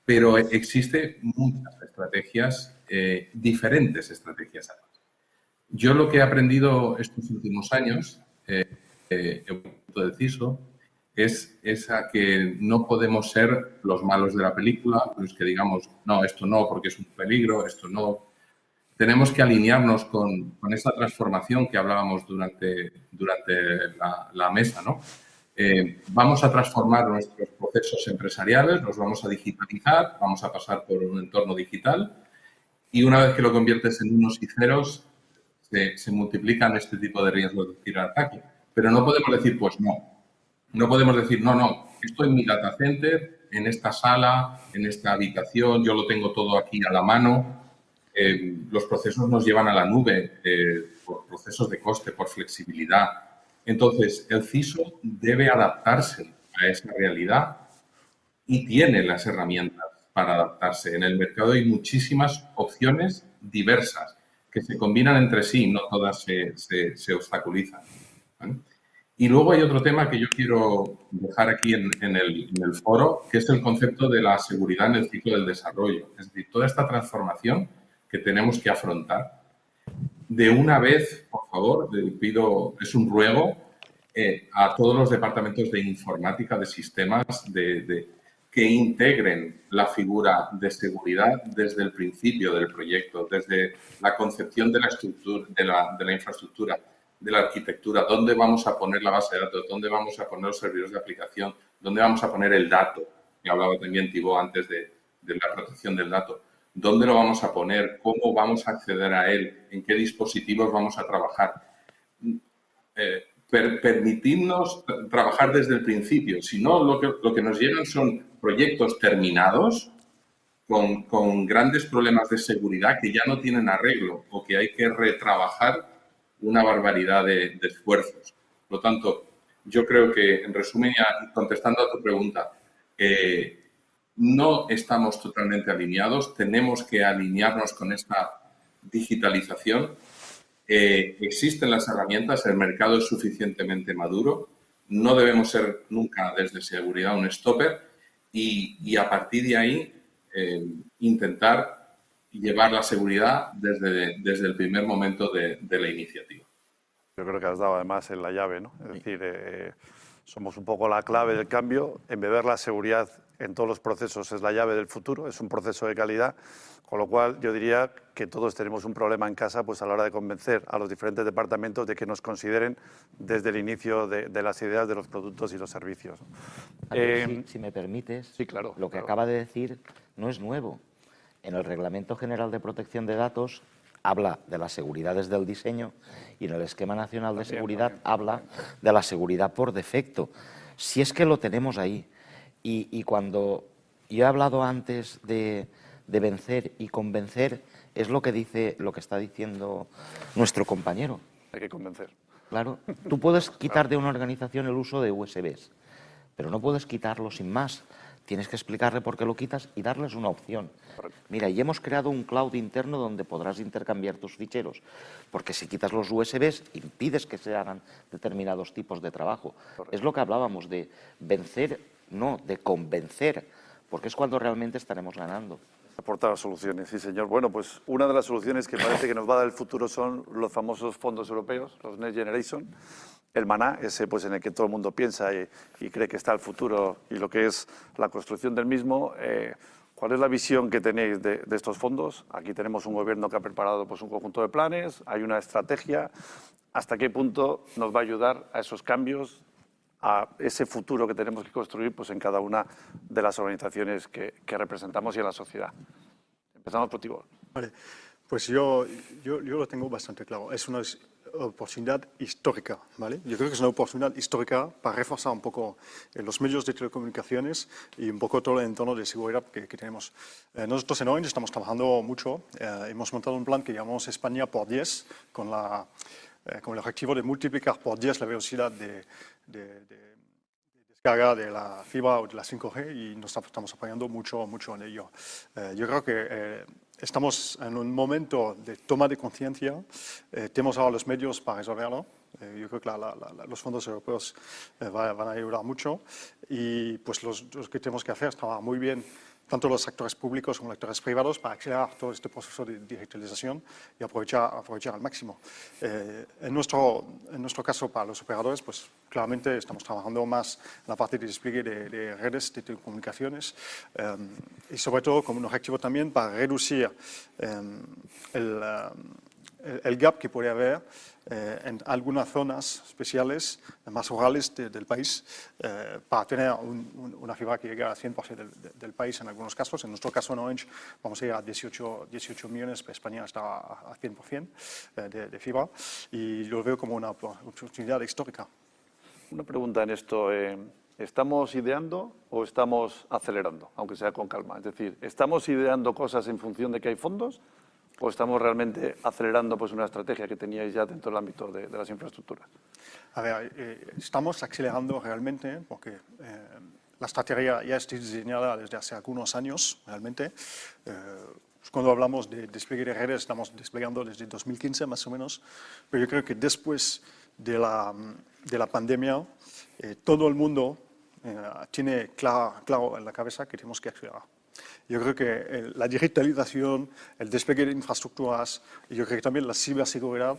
pero existen muchas estrategias, diferentes estrategias. Yo lo que he aprendido estos últimos años, el punto del CISO, es a que no podemos ser los malos de la película, los que digamos, no, esto no, porque es un peligro, esto no. Tenemos que alinearnos con esa transformación que hablábamos durante la mesa, ¿no? Vamos a transformar nuestros procesos empresariales, los vamos a digitalizar, vamos a pasar por un entorno digital y una vez que lo conviertes en unos y ceros, se multiplican este tipo de riesgos de ciberataque. Pero no podemos decir, pues no. No podemos decir, no, estoy en mi data center, en esta sala, en esta habitación, yo lo tengo todo aquí a la mano. Los procesos nos llevan a la nube por procesos de coste, por flexibilidad. Entonces, el CISO debe adaptarse a esa realidad y tiene las herramientas para adaptarse. En el mercado hay muchísimas opciones diversas que se combinan entre sí, no todas se obstaculizan, ¿vale? Y luego hay otro tema que yo quiero dejar aquí en el foro, que es el concepto de la seguridad en el ciclo del desarrollo. Es decir, toda esta transformación que tenemos que afrontar. De una vez, por favor, pido, es un ruego a todos los departamentos de informática, de sistemas, que integren la figura de seguridad desde el principio del proyecto, desde la concepción de la estructura, de la infraestructura, de la arquitectura, dónde vamos a poner la base de datos, dónde vamos a poner los servidores de aplicación, dónde vamos a poner el dato, que hablaba también Thibaut antes de la protección del dato, dónde lo vamos a poner, cómo vamos a acceder a él, en qué dispositivos vamos a trabajar. Permitirnos trabajar desde el principio, si no lo que nos llegan son proyectos terminados con grandes problemas de seguridad que ya no tienen arreglo o que hay que retrabajar una barbaridad de esfuerzos. Por lo tanto, yo creo que, en resumen, ya contestando a tu pregunta, no estamos totalmente alineados, tenemos que alinearnos con esta digitalización. Existen las herramientas, el mercado es suficientemente maduro, no debemos ser nunca desde seguridad un stopper y a partir de ahí intentar llevar la seguridad desde el primer momento de la iniciativa. Yo creo que has dado además en la llave, ¿no? Es decir, somos un poco la clave del cambio. Embeber la seguridad en todos los procesos es la llave del futuro, es un proceso de calidad, con lo cual yo diría que todos tenemos un problema en casa pues a la hora de convencer a los diferentes departamentos de que nos consideren desde el inicio de las ideas de los productos y los servicios. Si me permites, sí, claro, lo que acaba de decir no es nuevo. En el Reglamento General de Protección de Datos habla de la seguridad desde el diseño y en el Esquema Nacional de Seguridad habla de la seguridad por defecto. Si es que lo tenemos ahí. Y cuando yo he hablado antes de de vencer y convencer es lo que está diciendo nuestro compañero. Hay que convencer. Claro, tú puedes quitar de una organización el uso de USBs, pero no puedes quitarlo sin más. Tienes que explicarle por qué lo quitas y darles una opción. Mira, y hemos creado un cloud interno donde podrás intercambiar tus ficheros, porque si quitas los USBs impides que se hagan determinados tipos de trabajo. Es lo que hablábamos de vencer, no, de convencer, porque es cuando realmente estaremos ganando. Aportar soluciones, sí señor. Bueno, pues una de las soluciones que parece que nos va a dar el futuro son los famosos fondos europeos, los Next Generation, el maná, ese pues en el que todo el mundo piensa y cree que está el futuro y lo que es la construcción del mismo. ¿Cuál es la visión que tenéis de estos fondos? Aquí tenemos un gobierno que ha preparado pues un conjunto de planes, hay una estrategia. ¿Hasta qué punto nos va a ayudar a esos cambios, a ese futuro que tenemos que construir pues, en cada una de las organizaciones que representamos y en la sociedad? Empezamos por Tibor. Vale, pues yo lo tengo bastante claro. Es una oportunidad histórica, ¿vale? Yo creo que es una oportunidad histórica para reforzar un poco los medios de telecomunicaciones y un poco todo el entorno de seguridad que tenemos. Nosotros en Orange estamos trabajando mucho. Hemos montado un plan que llamamos España por 10, con el objetivo de multiplicar por 10 la velocidad de descarga de la fibra o de la 5G y nos estamos apoyando mucho en ello. Yo creo que estamos en un momento de toma de conciencia. Tenemos ahora los medios para resolverlo. Yo creo que los fondos europeos van a ayudar mucho y pues lo que tenemos que hacer es trabajar muy bien tanto los actores públicos como los actores privados para acelerar todo este proceso de digitalización y aprovechar al máximo. En nuestro caso, para los operadores, pues claramente estamos trabajando más en la parte de despliegue de redes de telecomunicaciones y sobre todo con un objetivo también para reducir el gap que puede haber en algunas zonas especiales, más rurales del país, para tener una fibra que llegue al 100% del país en algunos casos. En nuestro caso en Orange vamos a ir a 18 millones, pero España está a 100% de fibra y yo lo veo como una oportunidad histórica. Una pregunta en esto. ¿Estamos ideando o estamos acelerando, aunque sea con calma? Es decir, ¿estamos ideando cosas en función de que hay fondos o estamos realmente acelerando pues, una estrategia que teníais ya dentro del ámbito de las infraestructuras? A ver, estamos acelerando realmente porque la estrategia ya está diseñada desde hace algunos años, realmente. Cuando hablamos de despliegue de redes, estamos desplegando desde 2015 más o menos, pero yo creo que después de la pandemia, todo el mundo tiene claro en la cabeza que tenemos que acelerar. Yo creo que la digitalización, el despliegue de infraestructuras y yo creo que también la ciberseguridad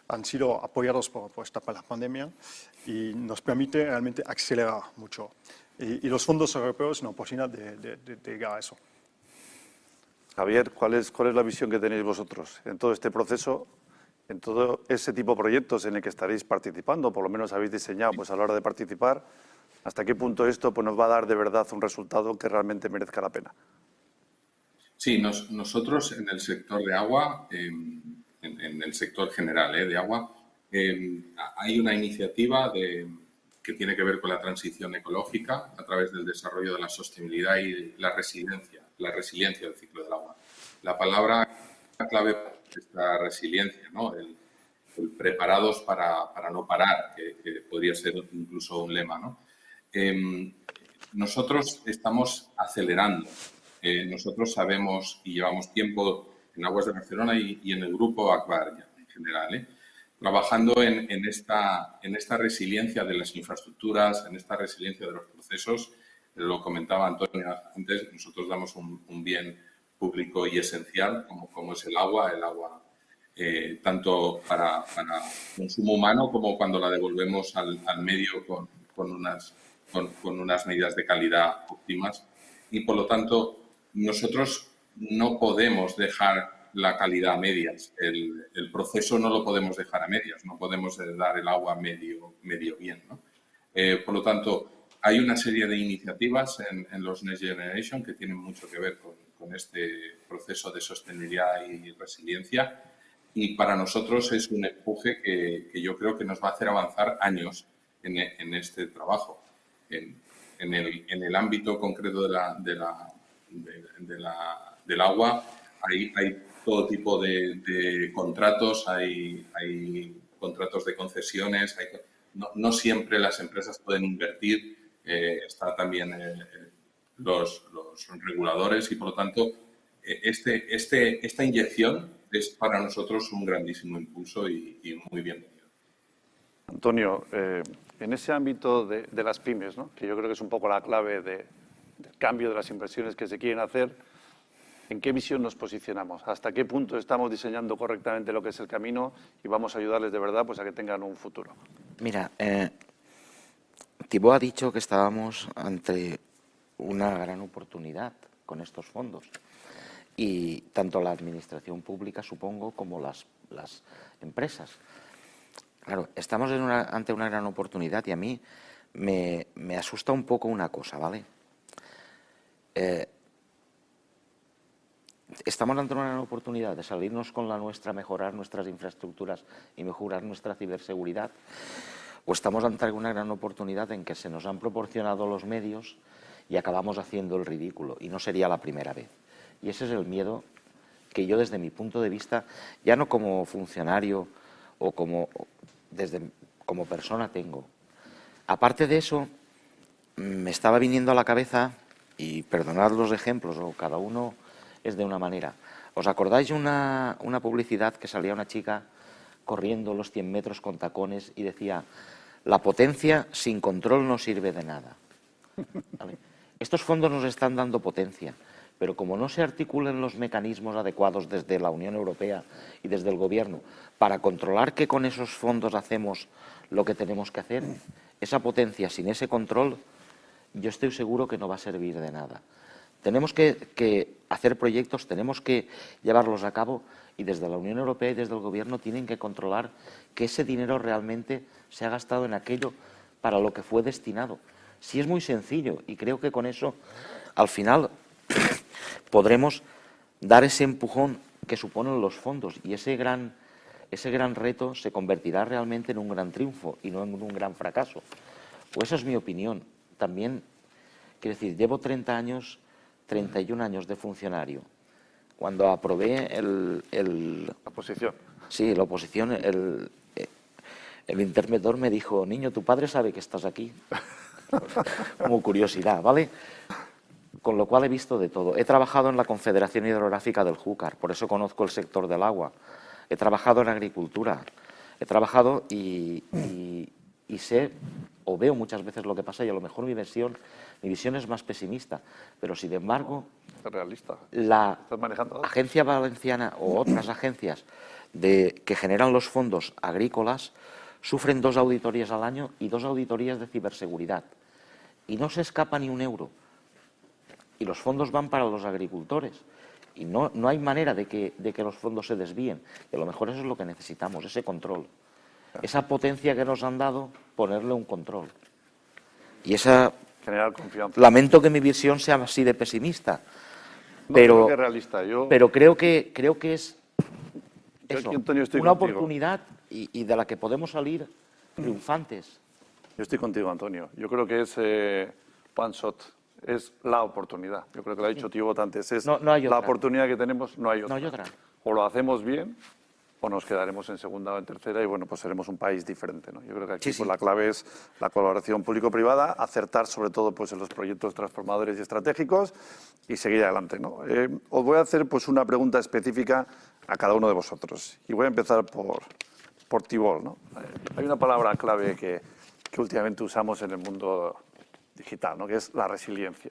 han sido apoyados por esta pandemia y nos permite realmente acelerar mucho. Y los fondos europeos son una oportunidad de llegar a eso. Javier, ¿cuál es la visión que tenéis vosotros en todo este proceso, en todo ese tipo de proyectos en el que estaréis participando? Por lo menos habéis diseñado pues, a la hora de participar. ¿Hasta qué punto esto pues, nos va a dar de verdad un resultado que realmente merezca la pena? Sí, nosotros en el sector de agua, en el sector general de agua, hay una iniciativa que tiene que ver con la transición ecológica a través del desarrollo de la sostenibilidad y la resiliencia del ciclo del agua. La palabra clave es esta resiliencia, ¿no? El preparados para no parar, que podría ser incluso un lema, ¿no? Nosotros estamos acelerando. Nosotros sabemos y llevamos tiempo en Aguas de Barcelona y en el grupo Akbar en general, trabajando en esta resiliencia de las infraestructuras, en esta resiliencia de los procesos. Lo comentaba Antonio antes, nosotros damos un bien público y esencial como es el agua tanto para consumo humano como cuando la devolvemos al medio con unas medidas de calidad óptimas. Y, por lo tanto, nosotros no podemos dejar la calidad a medias. El proceso no lo podemos dejar a medias. No podemos dar el agua medio bien, ¿no? Por lo tanto, hay una serie de iniciativas en los Next Generation que tienen mucho que ver con este proceso de sostenibilidad y resiliencia. Y para nosotros es un empuje que yo creo que nos va a hacer avanzar años en este trabajo. En el ámbito concreto de del agua. Hay todo tipo de contratos, hay contratos de concesiones, no siempre las empresas pueden invertir, está también los reguladores y, por lo tanto, esta inyección es para nosotros un grandísimo impulso y muy bienvenido. Antonio, en ese ámbito de las pymes, ¿no?, que yo creo que es un poco la clave del cambio de las inversiones que se quieren hacer, ¿en qué visión nos posicionamos? ¿Hasta qué punto estamos diseñando correctamente lo que es el camino y vamos a ayudarles de verdad pues, a que tengan un futuro? Mira, Thibaut ha dicho que estábamos ante una gran oportunidad con estos fondos. Y tanto la administración pública, supongo, como las empresas. Claro, estamos ante una gran oportunidad y a mí me asusta un poco una cosa, ¿vale? Estamos ante una gran oportunidad de salirnos con la nuestra, mejorar nuestras infraestructuras y mejorar nuestra ciberseguridad, o estamos ante una gran oportunidad en que se nos han proporcionado los medios y acabamos haciendo el ridículo, y no sería la primera vez. Y ese es el miedo que yo, desde mi punto de vista, ya no como funcionario o como persona, tengo. Aparte de eso, me estaba viniendo a la cabeza, y perdonad los ejemplos, o cada uno es de una manera. ¿Os acordáis de una publicidad que salía una chica corriendo los 100 metros con tacones y decía: la potencia sin control no sirve de nada? ¿Vale? Estos fondos nos están dando potencia, pero como no se articulen los mecanismos adecuados desde la Unión Europea y desde el Gobierno para controlar que con esos fondos hacemos lo que tenemos que hacer, esa potencia sin ese control, yo estoy seguro que no va a servir de nada. Tenemos que hacer proyectos, tenemos que llevarlos a cabo, y desde la Unión Europea y desde el Gobierno tienen que controlar que ese dinero realmente se ha gastado en aquello para lo que fue destinado. Sí, es muy sencillo, y creo que con eso, al final, podremos dar ese empujón que suponen los fondos, y ese gran reto se convertirá realmente en un gran triunfo y no en un gran fracaso. Pues esa es mi opinión. También, quiero decir, llevo 31 años de funcionario. Cuando aprobé La oposición. Sí, la oposición, el interventor me dijo: niño, tu padre sabe que estás aquí. Como curiosidad, ¿vale? Con lo cual he visto de todo. He trabajado en la Confederación Hidrográfica del Júcar, por eso conozco el sector del agua. He trabajado en agricultura. He trabajado y sé, o veo muchas veces lo que pasa, y a lo mejor mi visión es más pesimista, pero sin embargo, Es realista. la Estás manejando. Agencia Valenciana o otras agencias que generan los fondos agrícolas sufren 2 auditorías al año y 2 auditorías de ciberseguridad. Y no se escapa ni un euro. Y los fondos van para los agricultores. Y no hay manera de que los fondos se desvíen. Y a lo mejor eso es lo que necesitamos, ese control. Esa potencia que nos han dado, ponerle un control. Y Generar confianza. lamento que mi visión sea así de pesimista. No, Pero, creo que es realista. pero creo que es Yo eso, aquí, Antonio, estoy una contigo. oportunidad y de la que podemos salir triunfantes. Yo estoy contigo, Antonio. Yo creo que es one shot, es la oportunidad. Yo creo que lo ha dicho Thibaut antes. Es No hay la otra. oportunidad que tenemos, no hay otra. No hay otra. O lo hacemos bien o nos quedaremos en segunda o en tercera y, bueno, pues seremos un país diferente, ¿no? Yo creo que aquí Sí, pues, sí. la clave es la colaboración público-privada, acertar sobre todo pues, en los proyectos transformadores y estratégicos y seguir adelante, ¿no? Os voy a hacer pues, una pregunta específica a cada uno de vosotros y voy a empezar por Thibaut, ¿no? Hay una palabra clave que últimamente usamos en el mundo digital, ¿no?, que es la resiliencia.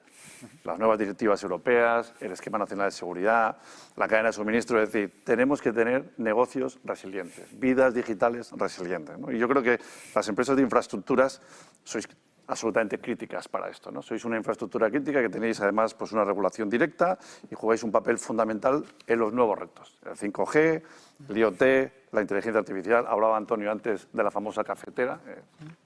Las nuevas directivas europeas, el esquema nacional de seguridad, la cadena de suministro, es decir, tenemos que tener negocios resilientes, vidas digitales resilientes, ¿no? Y yo creo que las empresas de infraestructuras sois absolutamente críticas para esto, ¿no? Sois una infraestructura crítica que tenéis además pues, una regulación directa y jugáis un papel fundamental en los nuevos retos. El 5G, el IoT, la inteligencia artificial. Hablaba Antonio antes de la famosa cafetera,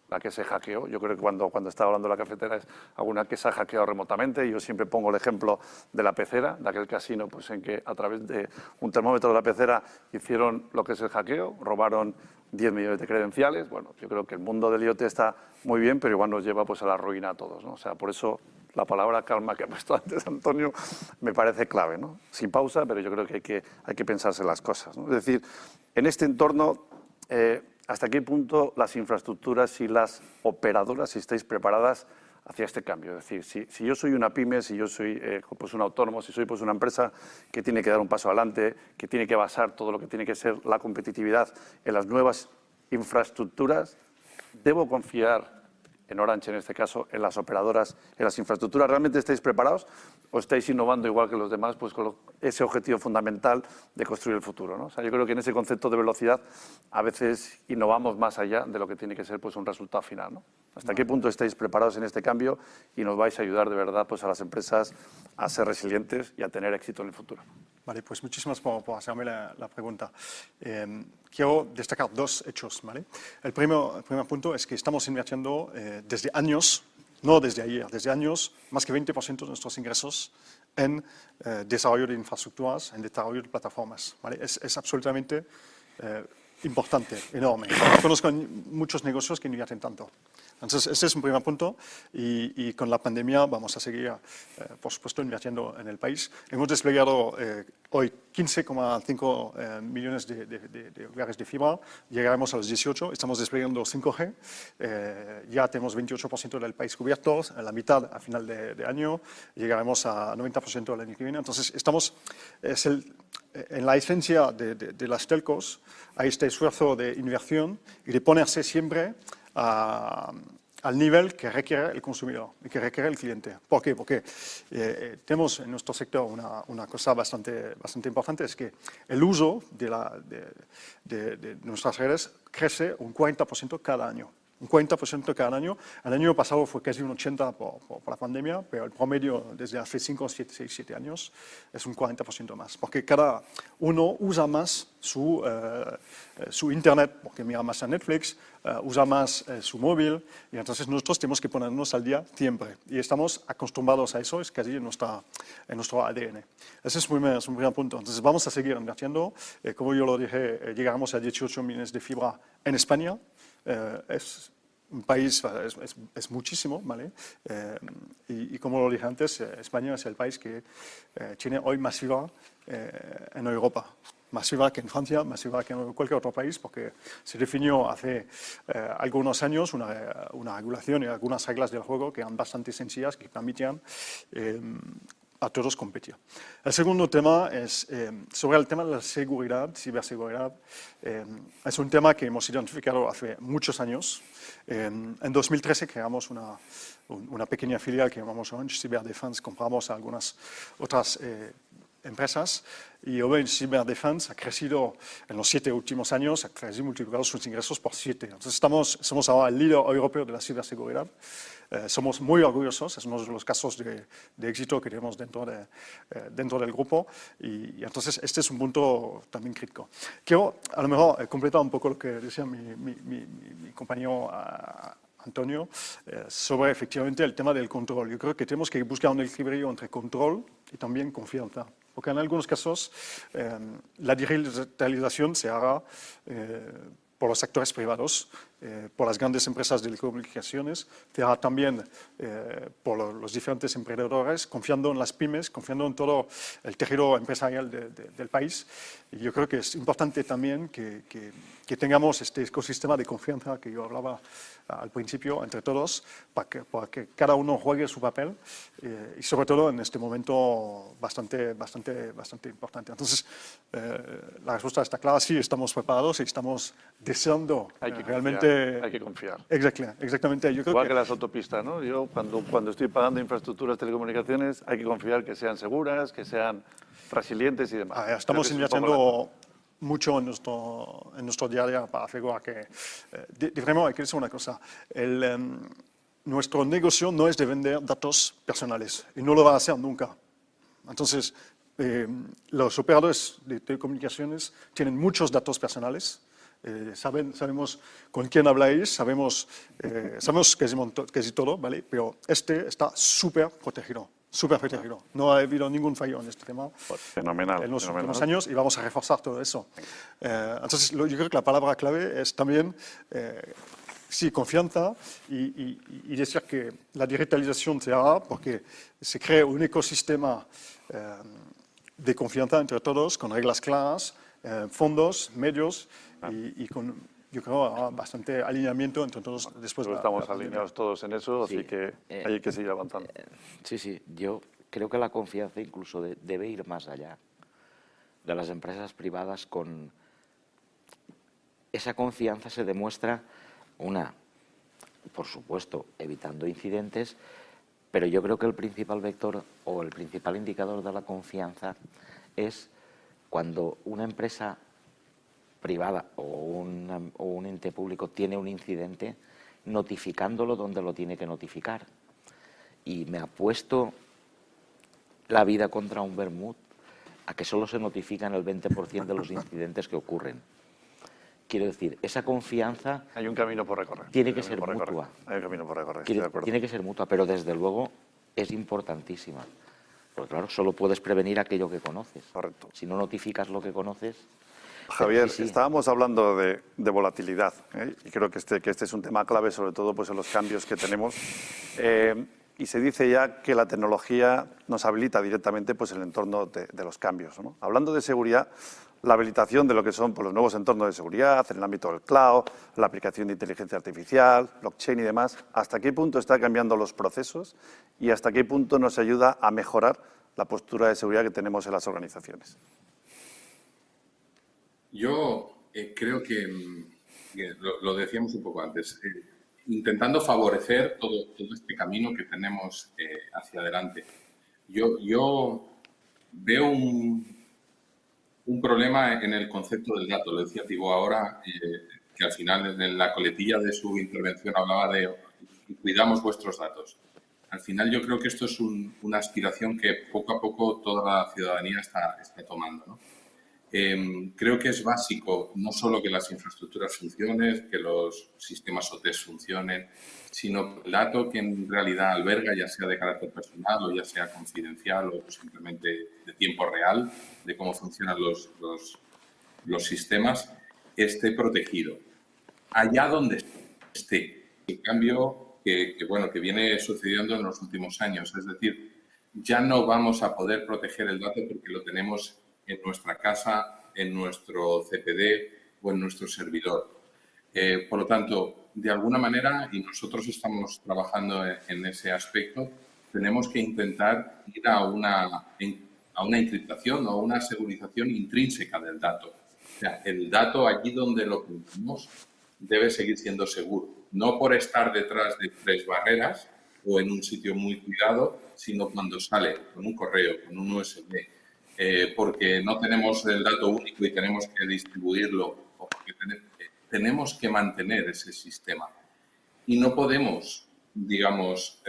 la que se hackeó. Yo creo que cuando estaba hablando de la cafetera es alguna que se ha hackeado remotamente. Yo siempre pongo el ejemplo de la pecera, de aquel casino pues, en que a través de un termómetro de la pecera hicieron lo que es el hackeo, robaron 10 millones de credenciales. Bueno, yo creo que el mundo del IoT está muy bien, pero igual nos lleva pues, a la ruina a todos, ¿no? O sea, por eso la palabra calma que ha puesto antes Antonio me parece clave, ¿no? Sin pausa, pero yo creo que hay que pensarse las cosas, ¿no? Es decir, en este entorno, ¿hasta qué punto las infraestructuras y las operadoras, si estáis preparadas hacia este cambio? Es decir, si yo soy una pyme, si yo soy pues un autónomo, si soy pues una empresa que tiene que dar un paso adelante, que tiene que basar todo lo que tiene que ser la competitividad en las nuevas infraestructuras, ¿debo confiar en Orange, en este caso, en las operadoras, en las infraestructuras? ¿Realmente estáis preparados o estáis innovando igual que los demás, pues con ese objetivo fundamental de construir el futuro, ¿no? O sea, yo creo que en ese concepto de velocidad a veces innovamos más allá de lo que tiene que ser pues un resultado final, ¿no? ¿Hasta qué punto estáis preparados en este cambio y nos vais a ayudar de verdad pues a las empresas a ser resilientes y a tener éxito en el futuro? Vale, pues muchísimas por hacerme la pregunta. Quiero destacar dos hechos, ¿vale? El primer punto es que estamos invirtiendo desde años, no desde ayer, desde años, más que 20% de nuestros ingresos en desarrollo de infraestructuras, en desarrollo de plataformas, ¿vale? Es absolutamente importante, enorme. Conozco muchos negocios que no invierten tanto. Entonces, este es un primer punto y con la pandemia vamos a seguir, por supuesto, invirtiendo en el país. Hemos desplegado hoy 15,5 millones de hogares de fibra, llegaremos a los 18, estamos desplegando 5G, ya tenemos 28% del país cubierto, a la mitad a final de año, llegaremos a 90% el año que viene. Entonces, estamos, en la esencia de las telcos, hay este esfuerzo de inversión y de ponerse siempre al nivel que requiere el consumidor y que requiere el cliente. ¿Por qué? Porque tenemos en nuestro sector una cosa bastante importante, es que el uso de nuestras redes crece un 40% cada año. Un 40% cada año. El año pasado fue casi un 80% por la pandemia, pero el promedio desde hace 5, 6, 7 años es un 40% más. Porque cada uno usa más su internet, porque mira más a Netflix, usa más su móvil, y entonces nosotros tenemos que ponernos al día siempre. Y estamos acostumbrados a eso, es casi en nuestro ADN. Ese es un primer punto. Entonces vamos a seguir invirtiendo. Como yo lo dije, llegaremos a 18 millones de fibra en España. Es un país, es muchísimo, ¿vale? Y como lo dije antes, España es el país que tiene hoy más fibra en Europa. Más fibra que en Francia, más fibra que en cualquier otro país, porque se definió hace algunos años una regulación y algunas reglas del juego que eran bastante sencillas, que permitían a todos competir. El segundo tema es sobre el tema de la seguridad, ciberseguridad. Es un tema que hemos identificado hace muchos años. En 2013 creamos una pequeña filial que llamamos Orange Cyberdefense, compramos a algunas otras empresas y Orange Cyberdefense ha crecido en los 7 últimos años, ha crecido multiplicado sus ingresos por 7. Entonces somos ahora el líder europeo de la ciberseguridad. Somos muy orgullosos, es uno de los casos de éxito que tenemos dentro del grupo y entonces este es un punto también crítico. Quiero a lo mejor completar un poco lo que decía mi compañero Antonio sobre efectivamente el tema del control. Yo creo que tenemos que buscar un equilibrio entre control y también confianza. Porque en algunos casos la digitalización se hará por los actores privados, por las grandes empresas de telecomunicaciones, se hará también por los diferentes emprendedores, confiando en las pymes, confiando en todo el tejido empresarial del país. Y yo creo que es importante también que tengamos este ecosistema de confianza que yo hablaba al principio entre todos, para que cada uno juegue su papel y sobre todo en este momento bastante importante. Entonces, la respuesta está clara, sí, estamos preparados y estamos deseando realmente... Hay que confiar. Exactamente. Yo creo Igual que las autopistas, ¿no? Yo cuando estoy pagando infraestructuras de telecomunicaciones hay que confiar que sean seguras, que sean resilientes y demás. Estamos invirtiendo mucho en nuestro día a día para asegurar que... Primero hay que decir una cosa, nuestro negocio no es de vender datos personales y no lo va a hacer nunca. Entonces, los operadores de telecomunicaciones tienen muchos datos personales. Sabemos con quién habláis, sabemos casi todo, ¿vale? Pero este está súper protegido. No ha habido ningún fallo en este tema Fenomenal. En los últimos años y vamos a reforzar todo eso. Entonces, yo creo que la palabra clave es también sí, confianza y decir que la digitalización se hará porque se crea un ecosistema de confianza entre todos, con reglas claras, fondos, medios y con, yo creo, bastante alineamiento entre todos después de Estamos alineados todos en eso, así Sí, que hay que seguir avanzando. Sí, sí, yo creo que la confianza incluso debe ir más allá de las empresas privadas. Con esa confianza se demuestra, por supuesto, evitando incidentes, pero yo creo que el principal vector o el principal indicador de la confianza es cuando una empresa privada o un ente público tiene un incidente, notificándolo donde lo tiene que notificar. Y me apuesto la vida contra un vermut a que solo se notifican el 20% de los incidentes que ocurren. Quiero decir, esa confianza Hay un camino por recorrer. tiene que ser mutua. Hay un camino por recorrer, estoy de acuerdo. Tiene que ser mutua, pero desde luego es importantísima. Porque claro, solo puedes prevenir aquello que conoces. Correcto. Si no notificas lo que conoces... Javier, Sí, sí. estábamos hablando de volatilidad, y creo que este es un tema clave, sobre todo pues, en los cambios que tenemos. Y se dice ya que la tecnología nos habilita directamente pues, el entorno de los cambios, ¿no? Hablando de seguridad, la habilitación de lo que son pues, los nuevos entornos de seguridad en el ámbito del cloud, la aplicación de inteligencia artificial, blockchain y demás, ¿hasta qué punto está cambiando los procesos y hasta qué punto nos ayuda a mejorar la postura de seguridad que tenemos en las organizaciones? Yo creo que lo decíamos un poco antes, intentando favorecer todo este camino que tenemos hacia adelante. Yo veo un problema en el concepto del dato. Lo decía Thibaut ahora, que al final en la coletilla de su intervención hablaba de cuidamos vuestros datos. Al final yo creo que esto es una aspiración que poco a poco toda la ciudadanía está tomando, ¿no? Creo que es básico no solo que las infraestructuras funcionen, que los sistemas OT funcionen, sino el dato que en realidad alberga, ya sea de carácter personal o ya sea confidencial o simplemente de tiempo real, de cómo funcionan los sistemas, esté protegido. Allá donde esté. El cambio que viene sucediendo en los últimos años. Es decir, ya no vamos a poder proteger el dato porque lo tenemos en nuestra casa, en nuestro CPD o en nuestro servidor. Por lo tanto, de alguna manera, y nosotros estamos trabajando en ese aspecto, tenemos que intentar ir a una encriptación o a una segurización intrínseca del dato. O sea, el dato allí donde lo ponemos debe seguir siendo seguro. No por estar detrás de 3 barreras o en un sitio muy cuidado, sino cuando sale con un correo, con un USB, porque no tenemos el dato único y tenemos que distribuirlo, o porque tenemos que mantener ese sistema. Y no podemos, digamos,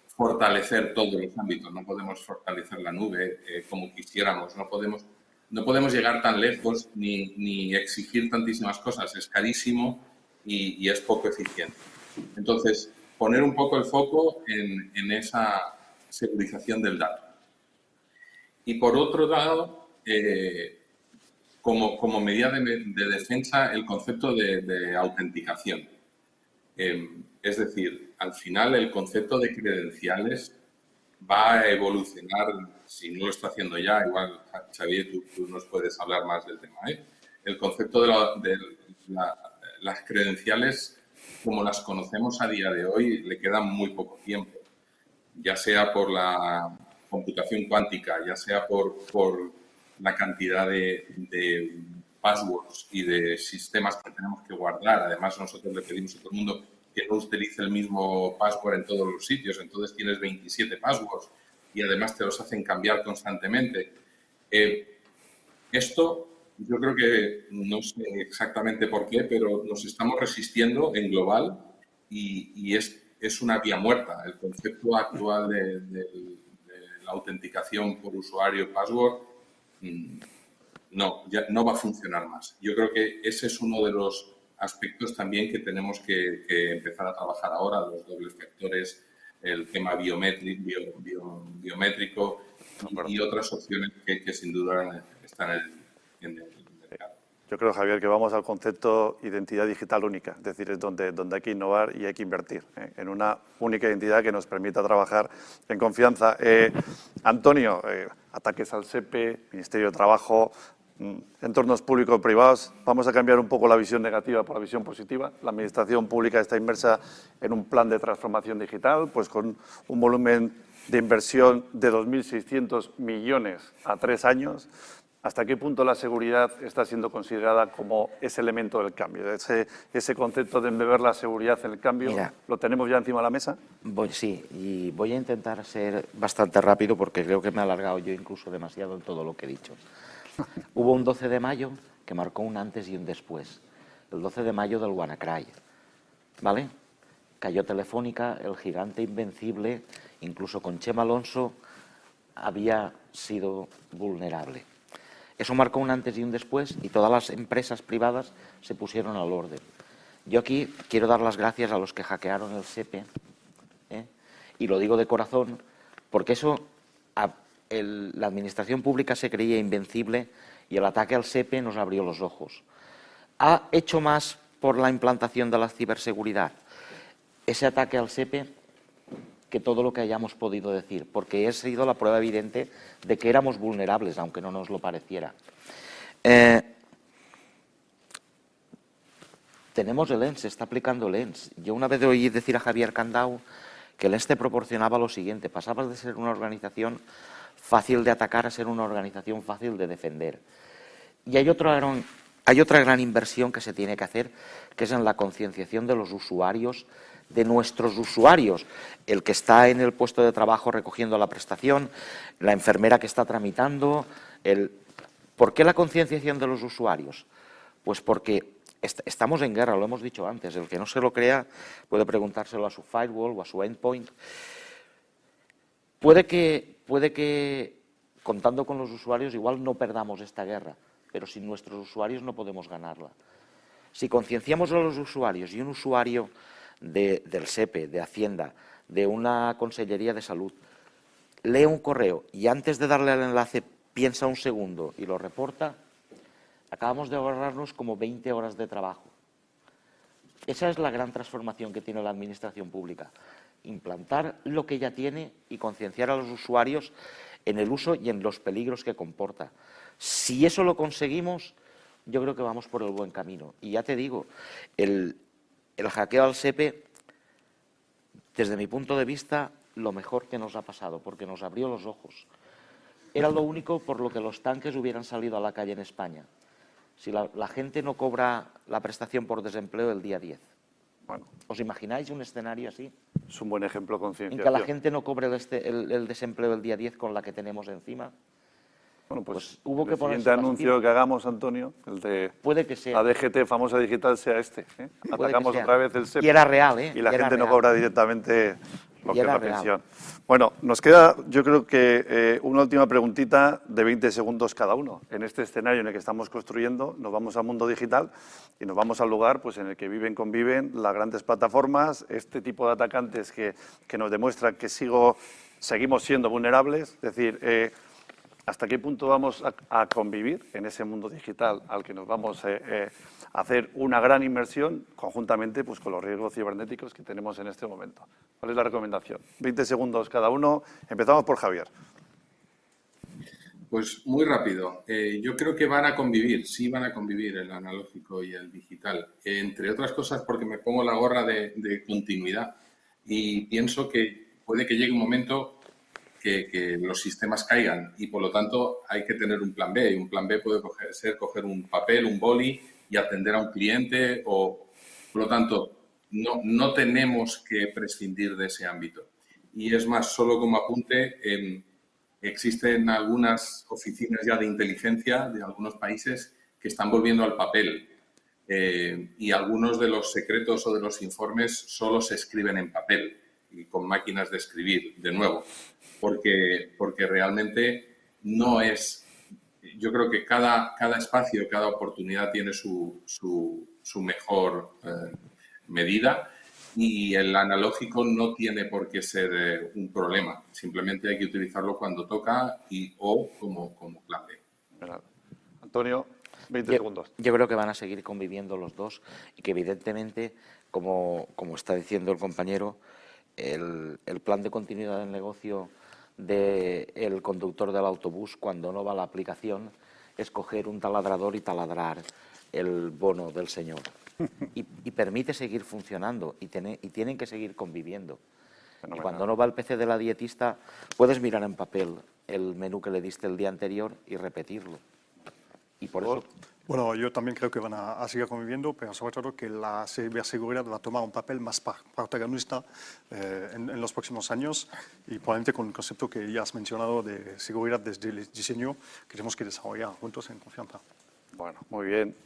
fortalecer todos los ámbitos, no podemos fortalecer la nube como quisiéramos, no podemos llegar tan lejos ni exigir tantísimas cosas, es carísimo y es poco eficiente. Entonces, poner un poco el foco en esa segurización del dato. Y por otro lado, como medida de defensa, el concepto de autenticación. Es decir, al final el concepto de credenciales va a evolucionar, si no lo está haciendo ya, igual Xavier, tú nos puedes hablar más del tema, ¿eh? El concepto de las credenciales, como las conocemos a día de hoy, le queda muy poco tiempo, ya sea por la computación cuántica, ya sea por la cantidad de passwords y de sistemas que tenemos que guardar. Además, nosotros le pedimos a todo el mundo que no utilice el mismo password en todos los sitios, entonces tienes 27 passwords y además te los hacen cambiar constantemente. Esto yo creo que, no sé exactamente por qué, pero nos estamos resistiendo en global y es una vía muerta. El concepto actual de la autenticación por usuario password ya no va a funcionar más. Yo creo que ese es uno de los aspectos también que tenemos que empezar a trabajar ahora, los dobles factores, el tema biométrico y otras opciones que sin duda están en el mercado. Yo creo, Javier, que vamos al concepto identidad digital única, es decir, es donde hay que innovar y hay que invertir en una única identidad que nos permita trabajar en confianza. Antonio, ataques al SEPE, Ministerio de Trabajo, entornos público-privados. Vamos a cambiar un poco la visión negativa por la visión positiva. La Administración pública está inmersa en un plan de transformación digital, pues con un volumen de inversión de 2.600 millones a 3 años. ¿Hasta qué punto la seguridad está siendo considerada como ese elemento del cambio? Ese concepto de embeber la seguridad en el cambio, Mira, ¿lo tenemos ya encima de la mesa? Sí, y voy a intentar ser bastante rápido porque creo que me he alargado yo incluso demasiado en todo lo que he dicho. Hubo un 12 de mayo que marcó un antes y un después. El 12 de mayo del WannaCry, ¿vale? Cayó Telefónica, el gigante invencible, incluso con Chema Alonso, había sido vulnerable. Eso marcó un antes y un después y todas las empresas privadas se pusieron al orden. Yo aquí quiero dar las gracias a los que hackearon el SEPE, y lo digo de corazón, porque eso, la administración pública se creía invencible y el ataque al SEPE nos abrió los ojos. ¿Ha hecho más por la implantación de la ciberseguridad ese ataque al SEPE que todo lo que hayamos podido decir? Porque ha sido la prueba evidente de que éramos vulnerables, aunque no nos lo pareciera. Tenemos el ENS, se está aplicando el ENS. Yo una vez oí decir a Javier Candau que el ENS te proporcionaba lo siguiente: pasabas de ser una organización fácil de atacar a ser una organización fácil de defender. Y hay otra gran inversión que se tiene que hacer, que es en la concienciación de los usuarios, de nuestros usuarios, el que está en el puesto de trabajo recogiendo la prestación, la enfermera que está tramitando. ¿Por qué la concienciación de los usuarios? Pues porque estamos en guerra, lo hemos dicho antes. El que no se lo crea puede preguntárselo a su firewall o a su endpoint. Puede que contando con los usuarios igual no perdamos esta guerra, pero sin nuestros usuarios no podemos ganarla. Si concienciamos a los usuarios y un usuario del SEPE, de Hacienda, de una Consellería de Salud, lee un correo y antes de darle al enlace piensa un segundo y lo reporta, acabamos de ahorrarnos como 20 horas de trabajo. Esa es la gran transformación que tiene la administración pública: implantar lo que ya tiene y concienciar a los usuarios en el uso y en los peligros que comporta. Si eso lo conseguimos, yo creo que vamos por el buen camino. Y ya te digo, el hackeo al SEPE, desde mi punto de vista, lo mejor que nos ha pasado, porque nos abrió los ojos. Era lo único por lo que los tanques hubieran salido a la calle en España. Si la gente no cobra la prestación por desempleo el día 10. Bueno, ¿Os imagináis un escenario así? es un buen ejemplo de En que la concienciación. gente no cobre el desempleo el día 10 con la que tenemos encima. Bueno, pues hubo que el ponerse siguiente las anuncio pilas. que hagamos, Antonio, el de Puede que sea. la DGT famosa digital, sea este. Puede Atacamos que sea. otra vez el SEPE. Y era real, ¿eh? Y la Y era gente no real. cobra directamente lo Y que es era la real. pensión. Bueno, nos queda, yo creo que una última preguntita de 20 segundos cada uno. En este escenario en el que estamos construyendo, nos vamos al mundo digital y nos vamos al lugar pues, en el que conviven las grandes plataformas, este tipo de atacantes que nos demuestran que seguimos siendo vulnerables. Es decir, ¿hasta qué punto vamos a convivir en ese mundo digital al que nos vamos a hacer una gran inmersión conjuntamente pues, con los riesgos cibernéticos que tenemos en este momento? ¿Cuál es la recomendación? 20 segundos cada uno. Empezamos por Javier. Pues muy rápido. Yo creo que van a convivir, sí van a convivir el analógico y el digital. Entre otras cosas porque me pongo la gorra de continuidad y pienso que puede que llegue un momento que los sistemas caigan y por lo tanto hay que tener un plan B. Y un plan B puede ser coger un papel, un boli y atender a un cliente o, por lo tanto, no tenemos que prescindir de ese ámbito. Y es más, solo como apunte, existen algunas oficinas ya de inteligencia de algunos países que están volviendo al papel y algunos de los secretos o de los informes solo se escriben en papel y con máquinas de escribir, de nuevo, porque realmente no es... Yo creo que cada espacio, cada oportunidad tiene su mejor medida y el analógico no tiene por qué ser un problema. Simplemente hay que utilizarlo cuando toca o como plan B. Antonio. 20 segundos. Yo creo que van a seguir conviviendo los dos y que evidentemente, como está diciendo el compañero, el plan de continuidad del negocio del conductor del autobús, cuando no va a la aplicación, es coger un taladrador y taladrar el bono del señor. Y permite seguir funcionando y tienen que seguir conviviendo. Y cuando no va el PC de la dietista, puedes mirar en papel el menú que le diste el día anterior y repetirlo. Y por eso... Bueno, yo también creo que van a seguir conviviendo, pero sobre todo que la ciberseguridad va a tomar un papel más protagonista en los próximos años y probablemente con el concepto que ya has mencionado de seguridad desde el diseño que tenemos que desarrollar juntos en confianza. Bueno, muy bien.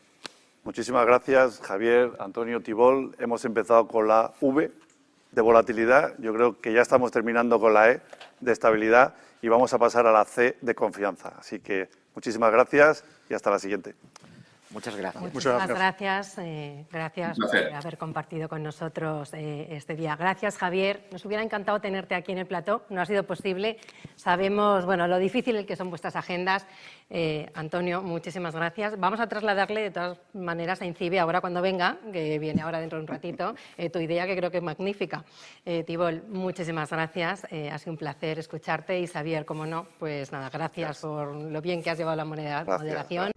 Muchísimas gracias, Javier, Antonio, Tibol. Hemos empezado con la V de volatilidad. Yo creo que ya estamos terminando con la E de estabilidad y vamos a pasar a la C de confianza. Así que muchísimas gracias y hasta la siguiente. Muchas gracias. Muchas gracias. Gracias por haber compartido con nosotros este día. Gracias, Javier. Nos hubiera encantado tenerte aquí en el plató. No ha sido posible. Sabemos lo difícil que son vuestras agendas. Antonio, muchísimas gracias. Vamos a trasladarle de todas maneras a INCIBE ahora cuando venga, que viene ahora dentro de un ratito, tu idea que creo que es magnífica. Tibol, muchísimas gracias. Ha sido un placer escucharte y Xavier, como no, pues nada, gracias por lo bien que has llevado la moderación.